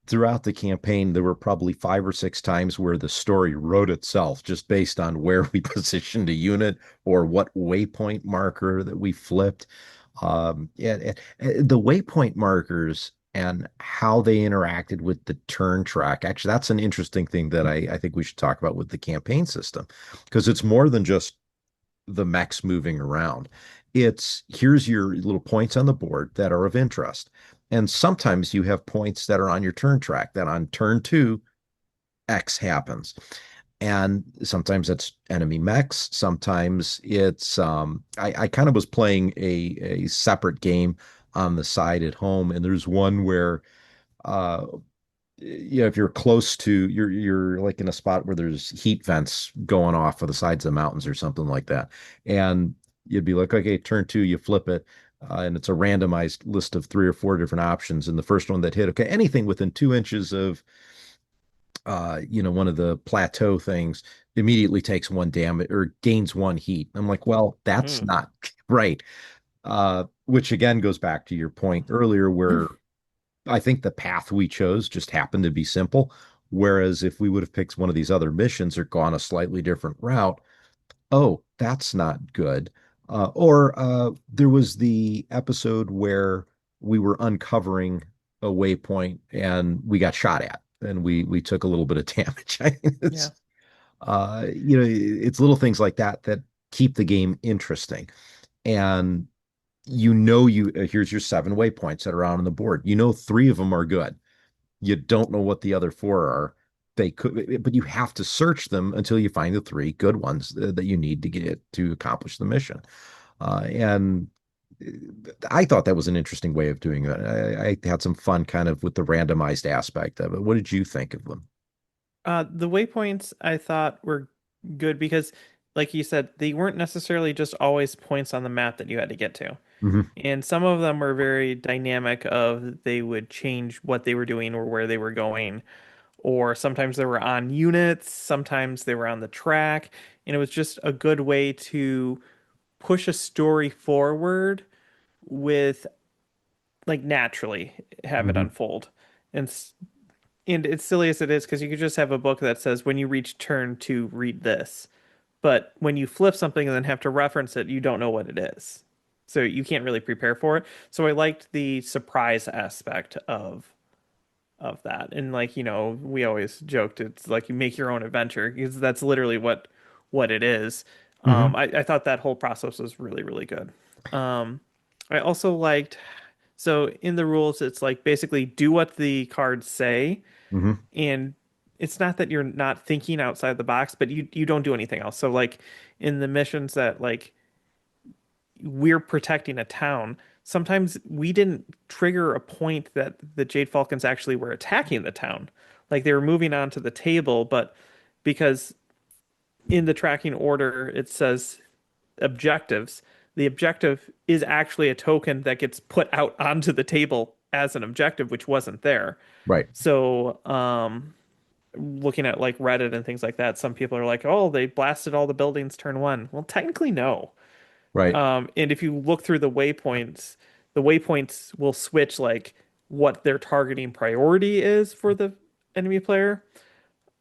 throughout the campaign, there were probably 5 or 6 times where the story wrote itself just based on where we positioned a unit or what waypoint marker that we flipped. The waypoint markers and how they interacted with the turn track. Actually, that's an interesting thing that I think we should talk about with the campaign system because it's more than just the mechs moving around. It's here's your little points on the board that are of interest. And sometimes you have points that are on your turn track that on turn 2, X happens. And sometimes it's enemy mechs. Sometimes it's I kind of was playing a separate game on the side at home, and there's one where uh if you're close to you're like in a spot where there's heat vents going off of the sides of the mountains or something like that. And you'd be like, okay, turn 2, you flip it. And it's a randomized list of 3 or 4 different options. And the first one that hit, okay, anything within 2 inches of one of the plateau things immediately takes 1 damage or gains 1 heat. I'm like, well, that's Mm. not right. Which again goes back to your point earlier, where I think the path we chose just happened to be simple. Whereas if we would have picked one of these other missions or gone a slightly different route, oh, that's not good. Or there was the episode where we were uncovering a waypoint and we got shot at and we took a little bit of damage. I mean, Yeah. it's little things like that that keep the game interesting. And here's your seven waypoints that are out on the board. You know, three of them are good. You don't know what the other four are. They could, but you have to search them until you find the three good ones that you need to get to accomplish the mission. And I thought that was an interesting way of doing it. I had some fun kind of with the randomized aspect of it. What did you think of them? The waypoints I thought were good because, like you said, they weren't necessarily just always points on the map that you had to get to. Hmm. And some of them were very dynamic of they would change what they were doing or where they were going. Or sometimes they were on units, sometimes they were on the track. And it was just a good way to push a story forward with like naturally have it Hmm. unfold. And and it's silly as it is because you could just have a book that says when you reach turn to read this. But when you flip something and then have to reference it, you don't know what it is. So you can't really prepare for it. So I liked the surprise aspect of that. And like, we always joked it's like you make your own adventure because that's literally what it is. Hmm. I thought that whole process was really, really good. Um, I also liked so in the rules it's like basically do what the cards say Hmm. and it's not that you're not thinking outside the box, but you don't do anything else. So like in the missions that like we're protecting a town, sometimes we didn't trigger a point that the Jade Falcons actually were attacking the town. Like they were moving on to the table, but because in the tracking order it says objectives, the objective is actually a token that gets put out onto the table as an objective, which wasn't there. Right. So, looking at like Reddit and things like that, some people are like, "Oh, they blasted all the buildings turn one." Well, technically, no. Right. And if you look through the waypoints will switch like what their targeting priority is for the enemy player.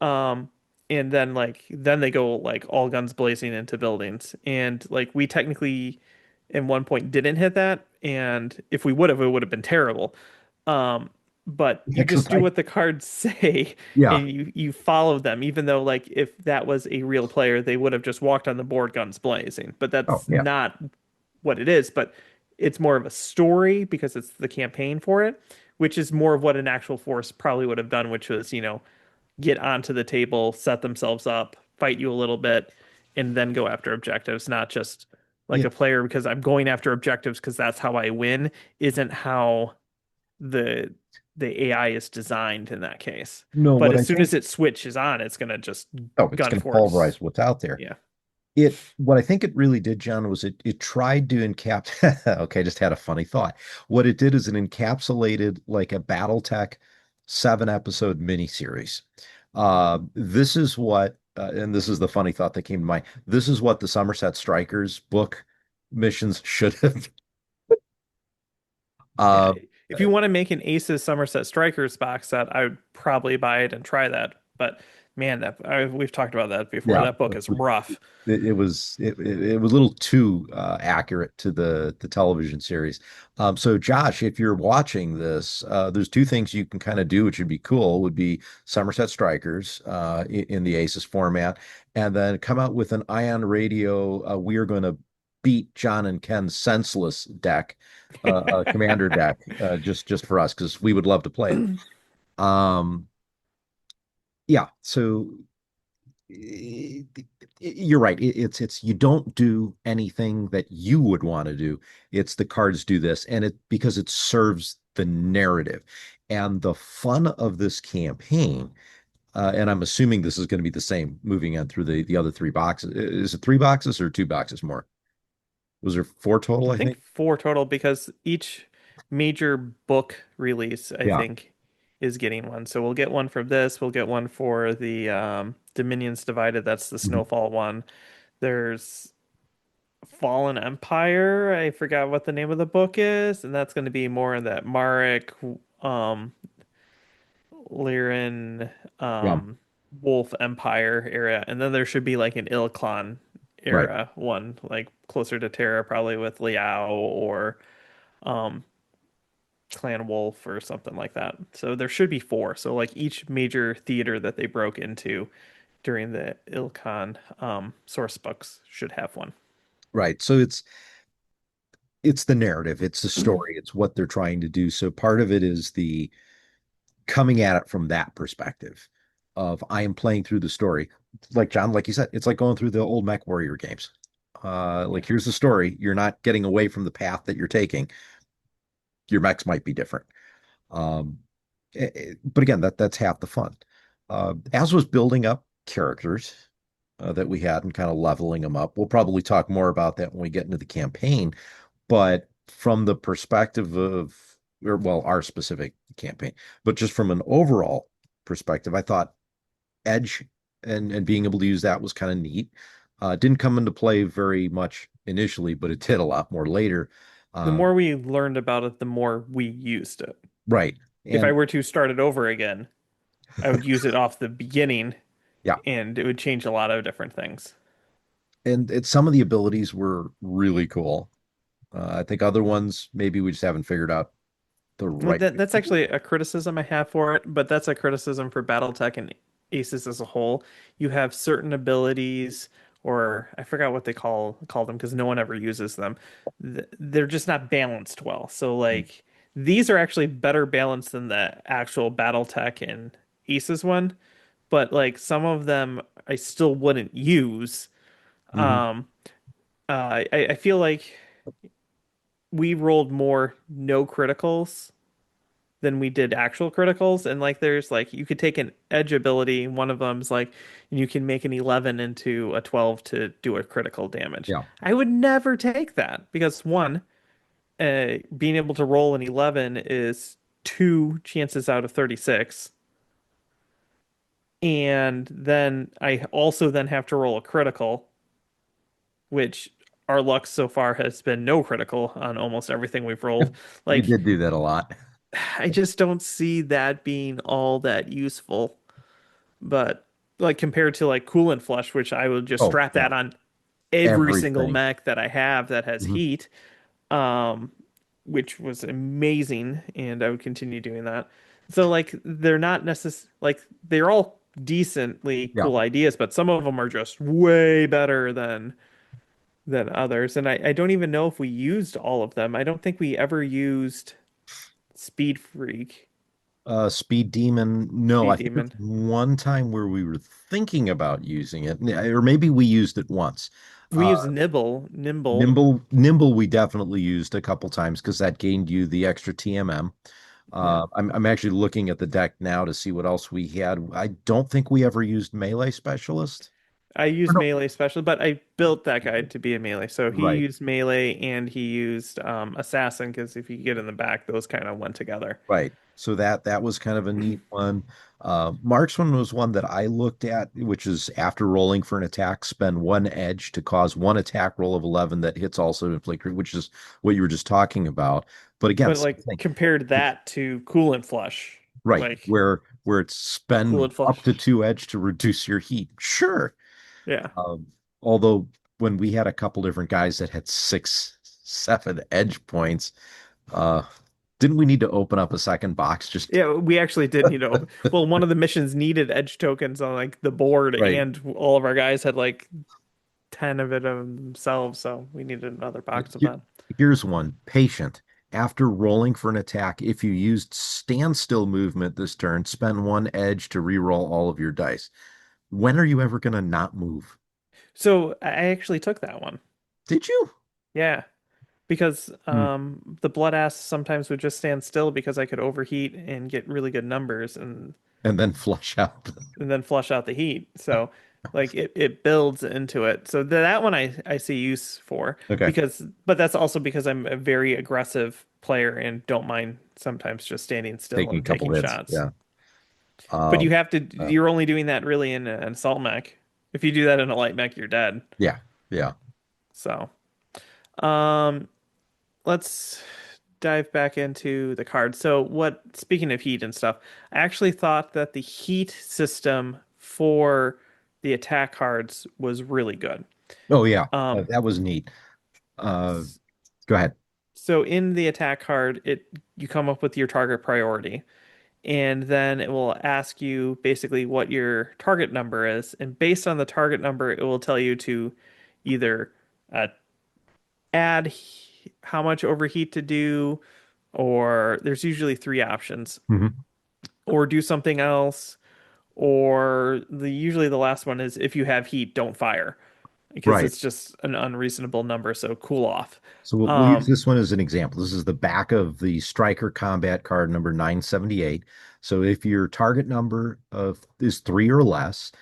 Um, and then they go like all guns blazing into buildings. And like we technically at one point didn't hit that, and if we would have, it would have been terrible. Um, but Yeah, you because just do what the cards say yeah. and you follow them, even though like if that was a real player, they would have just walked on the board guns blazing. But Oh, that's yeah. not what it is. But it's more of a story because it's the campaign for it, which is more of what an actual force probably would have done, which was, get onto the table, set themselves up, fight you a little bit, and then go after objectives, not just like a It player because I'm going after objectives because that's how I win, isn't how the the AI is designed in that case. no, But what as I soon as think, it switches on, it's gonna just oh, it's gun going to force. pulverize what's out there. Yeah. What I think it really did, John, was it tried to okay, I just had a funny thought. What it did is it encapsulated like a BattleTech 7 episode miniseries. This is what, and this is the funny thought that came to mind. This is what the Somerset Strikers book missions should have. Yeah. Uh, If you want to make an Aces Somerset Strikers box set, I would probably buy it and try that. But man, we've talked about that before. yeah, That book is rough. it was a little too accurate to the television series. So Josh, if you're watching this, there's two things you can kind of do, which would be cool, would be Somerset Strikers in the Aces format, and then come out with an Ion Radio. We are going to beat John and Ken's senseless deck, commander deck, just for us because we would love to play it. Um, yeah, so you're right. It's you don't do anything that you would want to do. It's the cards do this, and it because it serves the narrative and the fun of this campaign. And I'm assuming this is going to be the same moving on through the other three boxes. Is it three boxes or two boxes more? Was there four total, I I think think? four total because each major book release, I Yeah. think, is getting one. So we'll get one for this. We'll get one for the Dominions Divided. That's the Mhm. Snowfall one. There's Fallen Empire. I forgot what the name of the book is, and that's going to be more in that Marek, um, Lyran, Yeah. Wolf Empire area, and then there should be like an Ilklon Right. era one, like closer to Terra, probably with Liao or um, Clan Wolf or something like that. So there should be four. So like each major theater that they broke into during the Ilkhan source books should have one. Right. So it's the narrative, it's the story, it's what they're trying to do. So part of it is the coming at it from that perspective of I am playing through the story. Like John, like you said, it's like going through the old Mech Warrior games. Yeah. Like here's the story. You're not getting away from the path that you're taking. Your mechs might be different. Um, but again, that's half the fun. As was building up characters that we had and kind of leveling them up. We'll probably talk more about that when we get into the campaign. But from the perspective of, or well, our specific campaign, but just from an overall perspective, I thought Edge and being able to use that was kind of neat. Didn't come into play very much initially, but it did a lot more later. The Uh, more we learned about it, the more we used it. right. If I And were to start it over again, I would use it off the beginning yeah, and it would change a lot of different things. some of the abilities were really cool. I think other ones maybe we just haven't figured out the Well, right that way to that's do it. actually a criticism I have for it, but that's a criticism for BattleTech and Aces as a whole. You have certain abilities, or I forgot what they call them because no one ever uses them. They're just not balanced well. So like these are actually better balanced than the actual BattleTech and Aces one, but like some of them I still wouldn't use. Mm-hmm. Um, I feel like we rolled more no criticals than we did actual criticals. And like there's like you could take an edge ability, one of them's like you can make an 11 into a 12 to do a critical damage. Yeah. I would never take that because one, being able to roll an 11 is two chances out of 36. And then I also then have to roll a critical, which our luck so far has been no critical on almost everything we've rolled. We Like did do that a lot. I just don't see that being all that useful. But like compared to like Coolant Flush, which I would just Oh, strap yeah. that on every single Everything. mech that I have that has Mhm. heat, um, which was amazing, and I would continue doing that. So like they're not necessarily like they're all decently Yeah. cool ideas, but some of them are just way better than others. And I don't even know if we used all of them. I don't think we ever used Speed Freak, Speed Demon. No, I Speed think there's Demon. one time where we were thinking about using it, or maybe we used it once. We Uh, used Nimble. Nimble, we definitely used a couple times because that gained you the extra TMM. Yeah. I'm actually looking at the deck now to see what else we had. I don't think we ever used Melee Specialist. I Or used no. melee special, but I built that guy to be a melee. So he Right. used melee and he used assassin because if you get in the back, those kind of went together. Right. So that was kind of a neat one. Mark's one was one that I looked at, which is after rolling for an attack, spend one edge to cause one attack roll of 11 that hits also inflict, which is what you were just talking about. But again, But same like thing. compared that to coolant flush, Right. like Where it's spend coolant up to flush, two edge to reduce your heat. Sure. yeah, Although when we had a couple different guys that had six, seven edge points, uh, didn't we need to open up a second box just yeah, we actually did need to open. Well, one of the missions needed edge tokens on like the board, right. and all of our guys had like 10 of it themselves, so we needed another box of Here- that. Here's one. Patient. After rolling for an attack, if you used standstill movement this turn, spend one edge to reroll all of your dice. When are you ever going to not move? So I actually took that one. Did you? Yeah. Because Hmm. the blood ass sometimes would just stand still because I could overheat and get really good numbers And then flush out. and then flush out the heat. So like it builds into it. So that one I see use for Okay. because but that's also because I'm a very aggressive player and don't mind sometimes just standing still Taking a and couple taking hits. shots. Yeah. But you Um, have to uh, you're only doing that really in an assault mech. If you do that in a light mech, you're dead. yeah. Yeah. So um let's dive back into the cards. So what, speaking of heat and stuff, I actually thought that the heat system for the attack cards was really good. Oh, yeah. Um, That was neat. Uh, Go ahead. so in the attack card, it you come up with your target priority, and then it will ask you basically what your target number is, and based on the target number, it will tell you to either uh, add how much overheat to do, or there's usually three options, Mhm. or do something else, or usually the last one is if you have heat, don't fire because Right. it's just an unreasonable number, so cool off. So we'll use Um, this one as an example. This is the back of the Striker Combat card number 978. So if your target number of is three or less,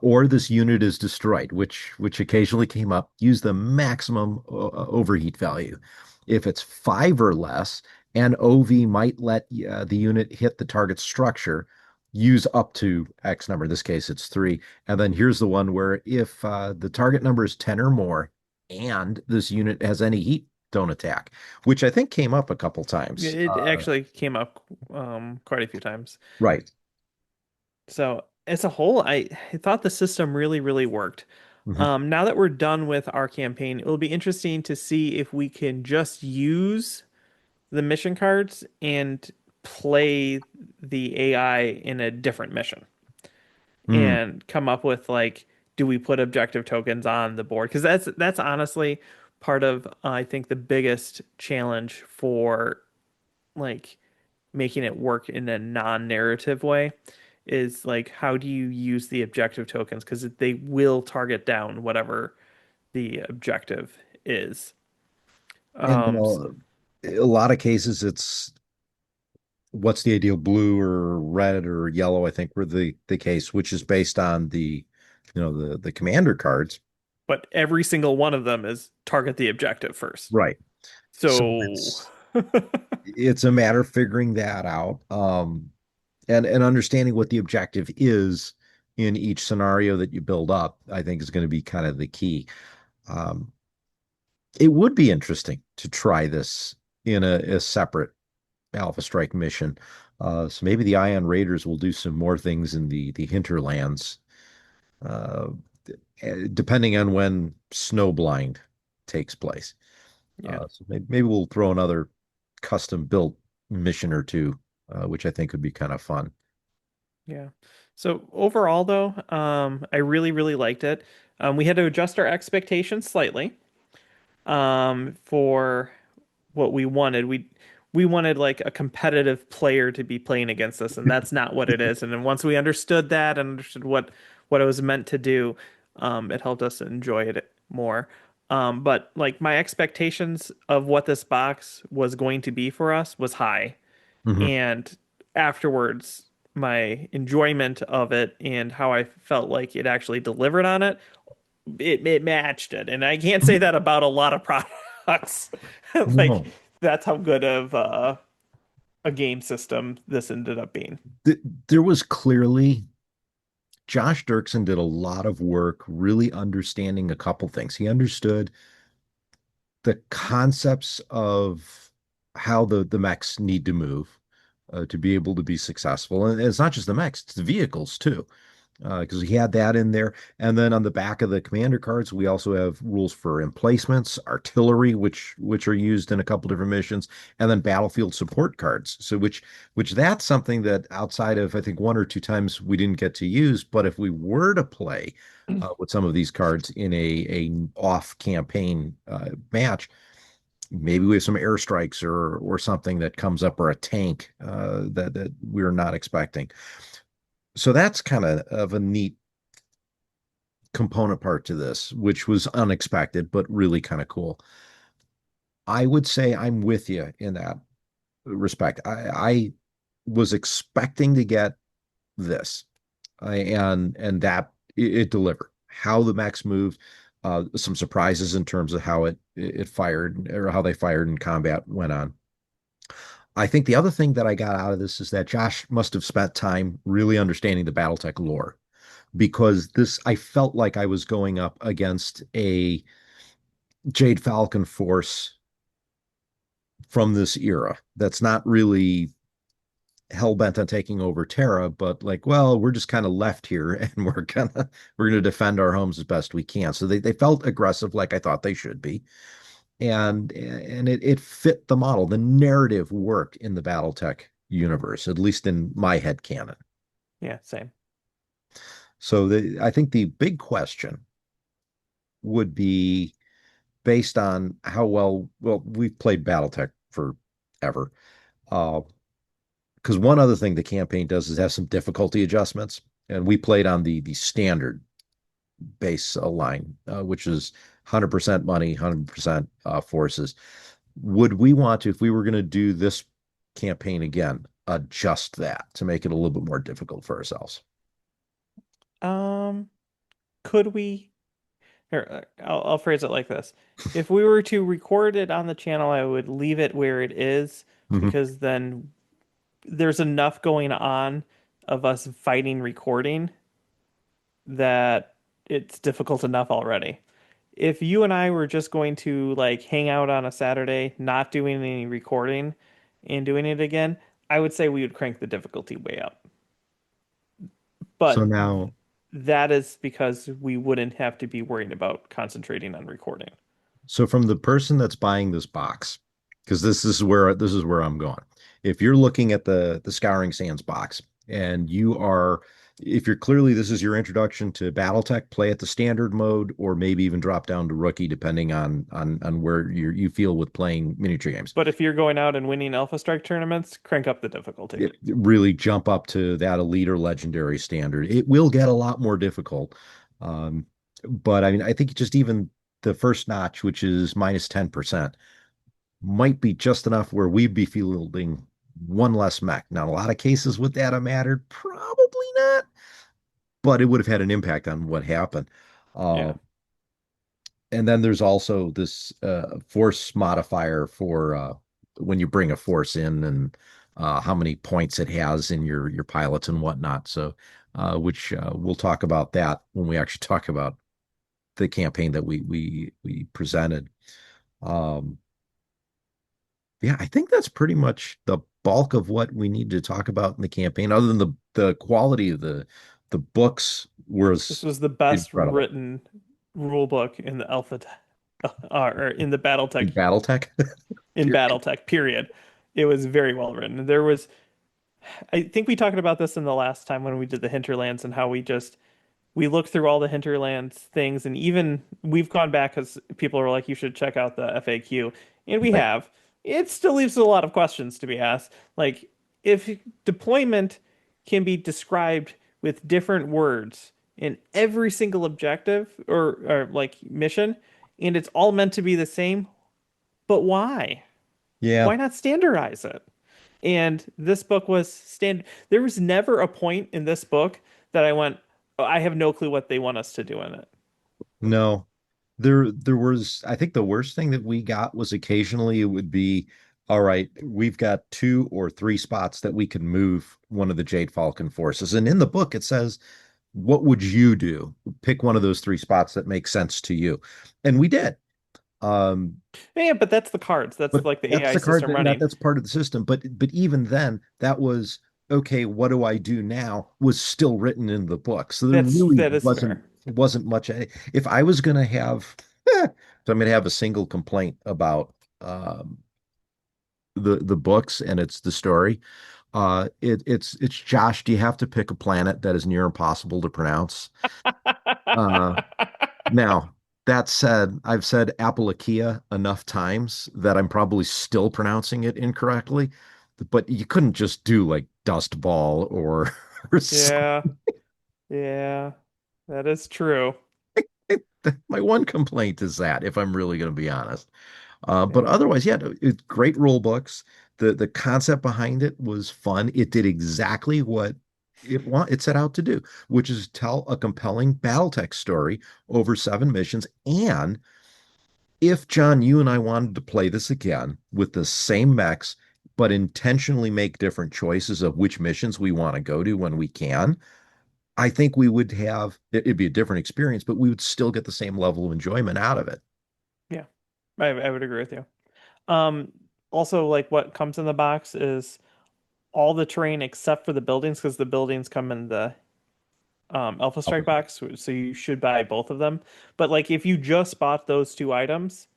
or this unit is destroyed, which occasionally came up, use the maximum overheat value. If it's five or less, and OV might let the unit hit the target structure, use up to X number. In this case, it's three. And then here's the one where if the target number is 10 or more, and this unit has any heat, don't attack, which I think came up a couple times. it actually came up quite a few times. Right. So as a whole, I thought the system really, really worked. Hmm. Now that we're done with our campaign, it will be interesting to see if we can just use the mission cards and play the AI in a different mission Mm. and come up with like, do we put objective tokens on the board? Because that's honestly part of I think the biggest challenge for like making it work in a non-narrative way is like how do you use the objective tokens because they will target down whatever the objective is. And So, a lot of cases, it's what's the ideal blue or red or yellow, I think were the case, which is based on the commander cards. but every single one of them is target the objective first. Right. So So, it's a matter of figuring that out. And understanding what the objective is in each scenario that you build up, I think is going to be kind of the key. Um, it would be interesting to try this in a separate Alpha Strike mission. So maybe the Ion Raiders will do some more things in the hinterlands, uh, depending on when Snowblind takes place. yeah, So maybe we'll throw another custom built mission or two, which I think would be kind of fun. yeah. So overall, though, I really, really liked it. We had to adjust our expectations slightly, for what we wanted. We wanted like a competitive player to be playing against us, and that's not what it is. And then once we understood that and understood what it was meant to do, it helped us enjoy it more. But like my expectations of what this box was going to be for us was high, Mhm. and afterwards, my enjoyment of it and how I felt like it actually delivered on it it matched it, and I can't say that about a lot of products. Like No. that's how good of a game system this ended up being. There was clearly Josh Dirksen did a lot of work really understanding a couple things. He understood the concepts of how the mechs need to move to be able to be successful. And it's not just the mechs, it's the vehicles too. Because he had that in there. And then on the back of the commander cards, we also have rules for emplacements, artillery, which are used in a couple different missions, and then battlefield support cards. So which that's something that outside of I think one or two times we didn't get to use, but if we were to play with some of these cards in a off campaign match, maybe we have some airstrikes or something that comes up or a tank that we're not expecting. So that's kind of a neat component part to this, which was unexpected, but really kind of cool. I would say I'm with you in that respect. I was expecting to get this, and that it delivered. How the mechs moved, some surprises in terms of how it fired or how they fired in combat went on. I think the other thing that I got out of this is that Josh must have spent time really understanding the BattleTech lore because this I felt like I was going up against a Jade Falcon force from this era that's not really hell bent on taking over Terra, but like, well, we're just kind of left here and we're gonna defend our homes as best we can. So they felt aggressive like I thought they should be. And it fit the model. The narrative worked in the BattleTech universe, at least in my head canon. Yeah, same. So I think the big question would be based on how well, we've played BattleTech forever. Uh, because one other thing the campaign does is have some difficulty adjustments, and we played on the standard base line, which is 100% money, 100% forces. Would we want to, if we were going to do this campaign again, adjust that to make it a little bit more difficult for ourselves? Um, could we? Here, I'll phrase it like this. If we were to record it on the channel, I would leave it where it is Mm-hmm. because then there's enough going on of us fighting recording that it's difficult enough already. If you and I were just going to like hang out on a Saturday, not doing any recording and doing it again, I would say we would crank the difficulty way up. So But now, that is because we wouldn't have to be worried about concentrating on recording. so from the person that's buying this box, because this is where I'm going. If you're looking at the Scouring Sands box and you are, if you're clearly this is your introduction to BattleTech, play at the standard mode, or maybe even drop down to rookie, depending on where you feel with playing miniature games. But if you're going out and winning Alpha Strike tournaments, crank up the difficulty. It really jump up to that elite or legendary standard. It will get a lot more difficult. Um, but I mean, I think just even the first notch, which is minus 10%, might be just enough where we'd be fielding one less mech. Now, in a lot of cases, would that have mattered? Probably not, but it would have had an impact on what happened. Uh, Yeah. and then there's also this force modifier for when you bring a force in, and how many points it has in your pilots and whatnot. So, which we'll talk about that when we actually talk about the campaign that we presented. Um, yeah, I think that's pretty much the bulk of what we need to talk about in the campaign, other than the quality of the books This was was the best incredible. written rule book in the or in the In BattleTech BattleTech, in period. BattleTech period. It was very well written. There was I think we talked about this in the last time when we did the hinterlands and how we looked through all the hinterlands things and even we've gone back because people are like you should check out the FAQ and we Right. have. It still leaves a lot of questions to be asked. Like if deployment can be described with different words in every single objective or like mission and it's all meant to be the same, but why? Yeah. Why not standardize it? And this book was stand. There was never a point in this book that I went, "Oh, I have no clue what they want us to do in it." No. There was, I think the worst thing that we got was occasionally it would be, all right, we've got two or three spots that we can move one of the Jade Falcon forces. And in the book it says, what would you do? Pick one of those three spots that makes sense to you. And we did. Um, Yeah, but that's the cards. That's but like the that's AI the card system that not running. that's part of the system. But even then, that was okay. What do I do now? Was still written in the book, so there really That is wasn't fair. wasn't much. If I was going to have, so I'm going to have a single complaint about the books and it's the story. It's Josh. Do you have to pick a planet that is near impossible to pronounce? Uh, Now, that said, I've said Appalachia enough times that I'm probably still pronouncing it incorrectly, but you couldn't just do like dust ball or, or Yeah, yeah, that is true. my one complaint is that, if I'm really going to be honest. But Yeah, otherwise, yeah, it's great rule books. The concept behind it was fun. It did exactly what it set out to do, which is tell a compelling BattleTech story over 7 missions. And if John, you and I wanted to play this again with the same mechs, but intentionally make different choices of which missions we want to go to when we can, I think we would have it'd be a different experience, but we would still get the same level of enjoyment out of it. yeah, I would agree with you. Um, Also, like what comes in the box is all the terrain except for the buildings because the buildings come in the Alpha Strike box, so you should buy both of them. But like if you just bought those two items,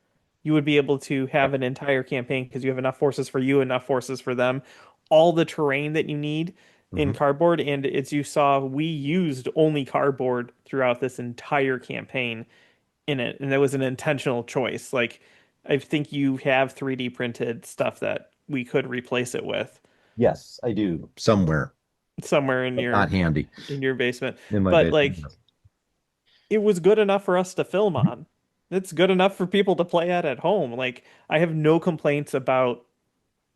you would be able to have an entire campaign because you have enough forces for you, enough forces for them, all the terrain that you need in Mhm. cardboard. And as you saw, we used only cardboard throughout this entire campaign. in it, and that was an intentional choice. Like, I think you have 3D printed stuff that we could replace it with Yes, I do. Somewhere, somewhere but not handy in your basement. in my But basement. like, it was good enough for us to film Mhm. on. It's good enough for people to play at home. Like, I have no complaints about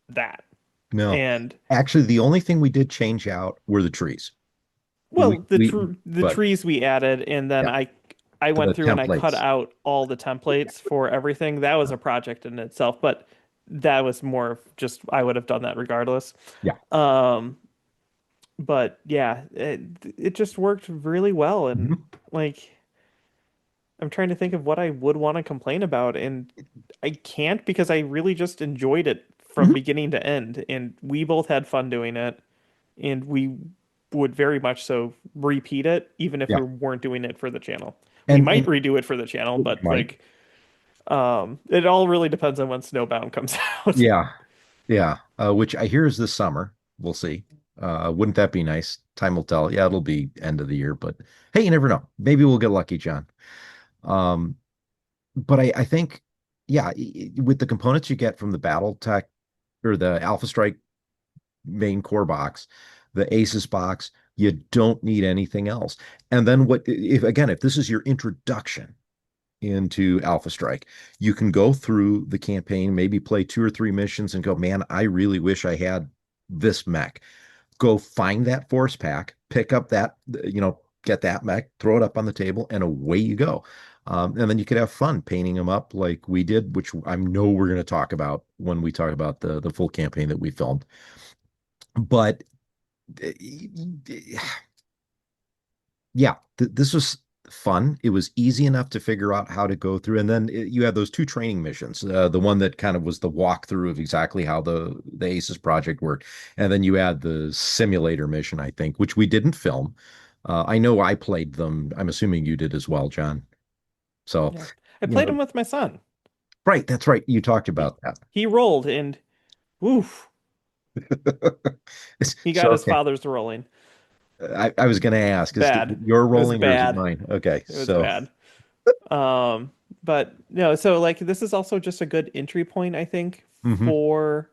that. No, And actually, the only thing we did change out were the trees. We, well, we, the but trees we added, and then yeah, I the went through and I cut templates. out all the templates for everything. That was a project in itself, but that was more of just I would have done that regardless. Yeah. Um, but yeah, it just worked really well, and Mhm. like I'm trying to think of what I would want to complain about, and I can't because I really just enjoyed it from Mhm. beginning to end, and we both had fun doing it, and we would very much so repeat it, even if we Yeah. weren't doing it for the channel. We might And redo it for the channel, we but might. like, it all really depends on when Snowbound comes out. Yeah. Yeah. Which I hear is this summer. We'll see. Wouldn't that be nice? Time will tell. Yeah, it'll be end of the year, but hey, you never know. Maybe we'll get lucky, John. Um, but I think, yeah, with the components you get from the BattleTech or the Alpha Strike main core box, the ACES box, you don't need anything else. And then what if again, if this is your introduction into Alpha Strike, you can go through the campaign, maybe play 2 or 3 missions and go, man, I really wish I had this mech. Go find that force pack, pick up that, get that mech, throw it up on the table, and away you go. And then you could have fun painting them up like we did, which I know we're going to talk about when we talk about the full campaign that we filmed. But yeah, this was fun. It was easy enough to figure out how to go through. And then you had those 2 training missions. The one that kind of was the walkthrough of exactly how the ACES project worked. And then you had the simulator mission, I think, which we didn't film. I know I played them. I'm assuming you did as well, John. So, Yeah, I you played him know, with my son. right, that's right. You talked He about that. he rolled, and woof, he So, got his okay. father's rolling. I was going to It's ask, is it bad. your It was rolling or is it bad. mine? Okay. It was So, bad. But no, so like this is also just a good entry point, I think, mhm, for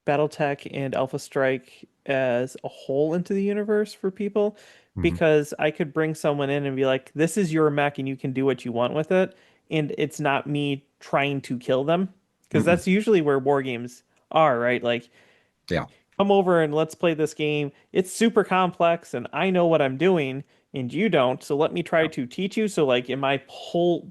BattleTech and Alpha Strike as a whole into the universe for people, mhm, because I could bring someone in and be like, this is your mech and you can do what you want with it. And it's not me trying to kill them. Because mhm. that's usually where war games are, right? Like, Yeah. come over and let's play this game. It's super complex and I know what I'm doing and you don't. So let me try Yeah. to teach you. So like, am I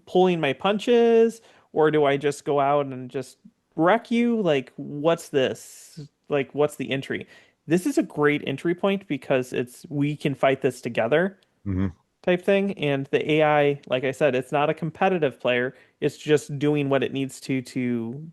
pulling my punches or do I just go out and just wreck you? Like, what's this? Like, what's the entry? This is a great entry point because it's we can fight this together Mhm. type thing. And the AI, like I said, it's not a competitive player. It's just doing what it needs to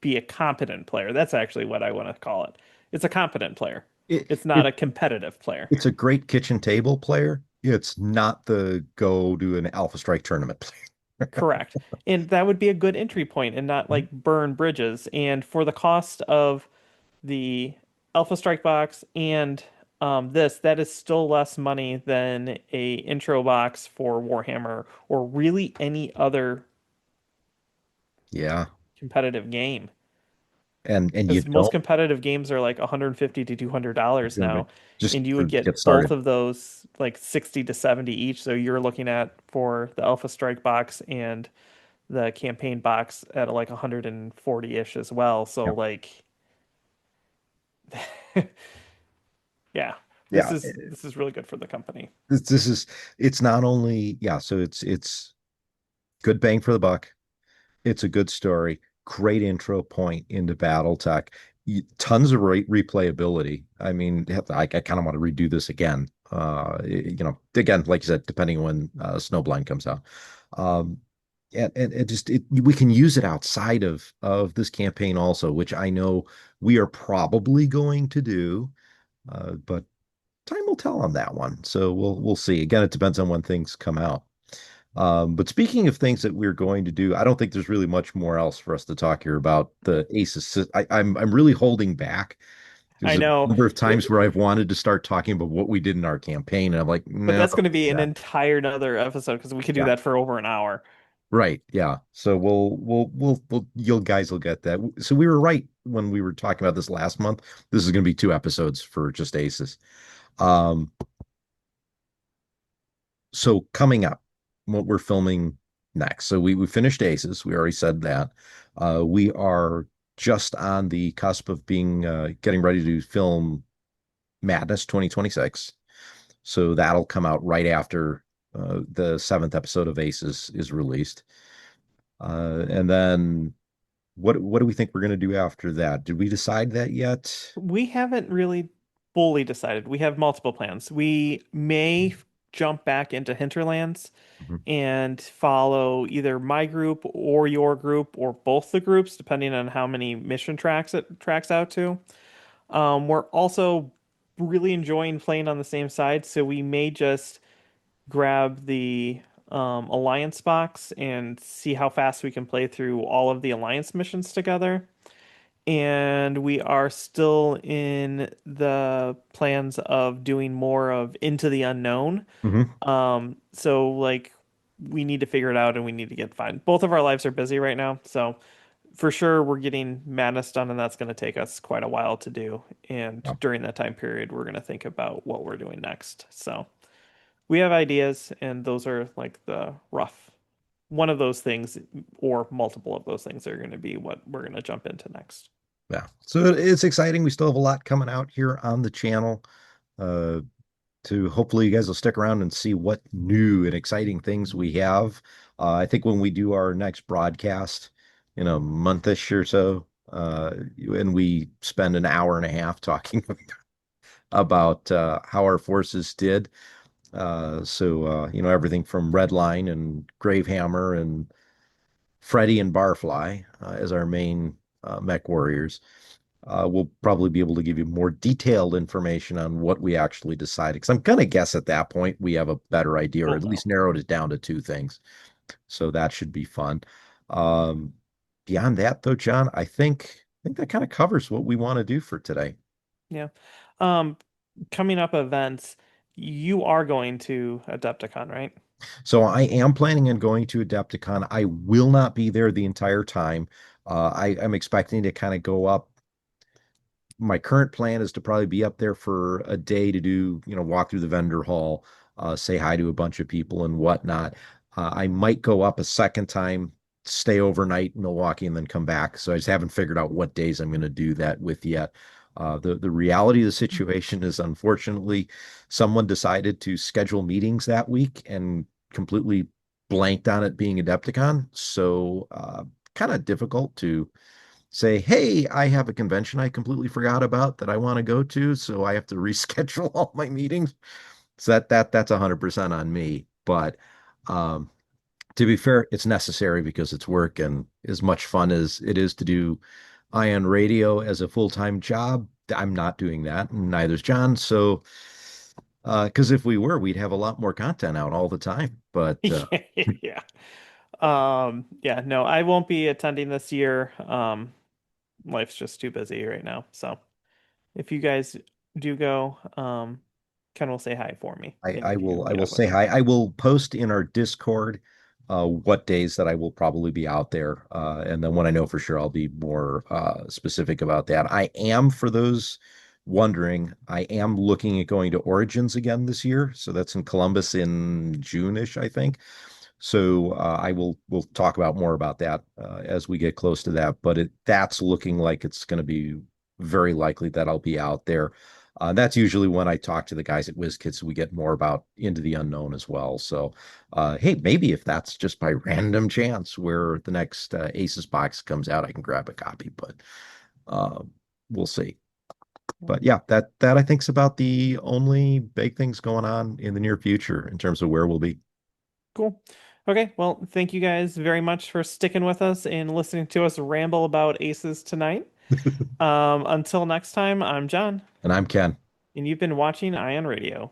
be a competent player. That's actually what I want to call it. It's a competent player. It, It's not it a competitive player. it's a great kitchen table player. It's not the go to an Alpha Strike tournament player. Correct. And that would be a good entry point and not Mhm. like burn bridges. And for the cost of the Alpha Strike box and that is still less money than a intro box for Warhammer or really any other Yeah, competitive game. and you Because most don't competitive games are like 150 to $200 now, just and you would for get get both started. of those like 60 to 70 each. So you're looking at for the Alpha Strike box and the campaign box at like 140-ish as well. So Yeah, like yeah, yeah. this is really good for the company. This is it's not only yeah. So it's good bang for the buck. It's a good story. Great intro point into BattleTech. Tons of replayability. I mean, I kind of want to redo this again. Again, like you said, depending on when Snowblind comes out. Um, and we can use it outside of this campaign also, which I know we are probably going to do, but time will tell on that one. So we'll see. Again, it depends on when things come out. But speaking of things that we're going to do, I don't think there's really much more else for us to talk here about the ACES. I'm really holding back There's I a know, number of times where I've wanted to start talking about what we did in our campaign, and I'm like, but no, that's going to be an yeah, entire another episode because we could do yeah, that for over an hour. right, yeah. So you'll guys will get that. So we were right when we were talking about this last month. This is going to be 2 episodes for just Aces. Um, so coming up, what we're filming next. So we finished Aces. We already said that. We are just on the cusp of being getting ready to film Madness 2026. So that'll come out right after the seventh episode of Aces is released. And then what do we think we're going to do after that? Did we decide that yet? We haven't really fully decided. We have multiple plans. We may jump back into Hinterlands Mhm. and follow either my group or your group or both the groups, depending on how many mission tracks it tracks out to. We're also really enjoying playing on the same side, so we may just grab the Alliance box and see how fast we can play through all of the Alliance missions together. And we are still in the plans of doing more of Into the Unknown. Mhm. So like we need to figure it out and we need to get fine. Both of our lives are busy right now, so for sure we're getting Madness done, and that's going to take us quite a while to do. And Yeah. during that time period, we're going to think about what we're doing next. So we have ideas, and those are like the rough. One of those things, or multiple of those things, are going to be what we're going to jump into next. Yeah. So it's exciting. We still have a lot coming out here on the channel. Uh, to hopefully you guys will stick around and see what new and exciting things we have. I think when we do our next broadcast in a monthish or so, and we spend an hour and a half talking about how our forces did. Everything from Redline and Gravehammer and Freddy and Barfly as our main mech warriors. We'll probably be able to give you more detailed information on what we actually decided. Because I'm going to guess at that point we have a better idea, or We'll at know. least narrowed it down to two things. So that should be fun. Um, Beyond that, though, John, I think that kind of covers what we want to do for today. Yeah. Um, Coming up events, you are going to Adepticon, right? So I am planning on going to Adepticon. I will not be there the entire time. I'm expecting to kind of go up. My current plan is to probably be up there for a day to do, walk through the vendor hall, say hi to a bunch of people and whatnot. I might go up a second time, stay overnight in Milwaukee, and then come back. So I just haven't figured out what days I'm going to do that with yet. The reality of the situation is, unfortunately, someone decided to schedule meetings that week and completely blanked on it being Adepticon. So kind of difficult to say, hey, I have a convention I completely forgot about that I want to go to, so I have to reschedule all my meetings. So that's 100% on me. But um, to be fair, it's necessary because it's work, and as much fun as it is to do Ion Radio as a full-time job, I'm not doing that, and neither's John. So because if we were, we'd have a lot more content out all the time. But Yeah. Yeah, no, I won't be attending this year. Life's just too busy right now. So if you guys do go, Ken will say hi for me I, and I you can will I meet will up with say him. hi. I will post in our Discord what days that I will probably be out there. And then when I know for sure, I'll be more specific about that. I am, for those wondering, I am looking at going to Origins again this year. So that's in Columbus in June-ish, I think. So we'll talk about more about that as we get close to that. But that's looking like it's going to be very likely that I'll be out there. That's usually when I talk to the guys at WizKids, we get more about Into the Unknown as well. So, hey, maybe if that's just by random chance where the next Aces box comes out, I can grab a copy. But uh, we'll see. But yeah, that I think is about the only big things going on in the near future in terms of where we'll be. Cool. Okay, well, thank you guys very much for sticking with us and listening to us ramble about aces tonight. Until next time, I'm John, And I'm Ken. and you've been watching Ion Radio.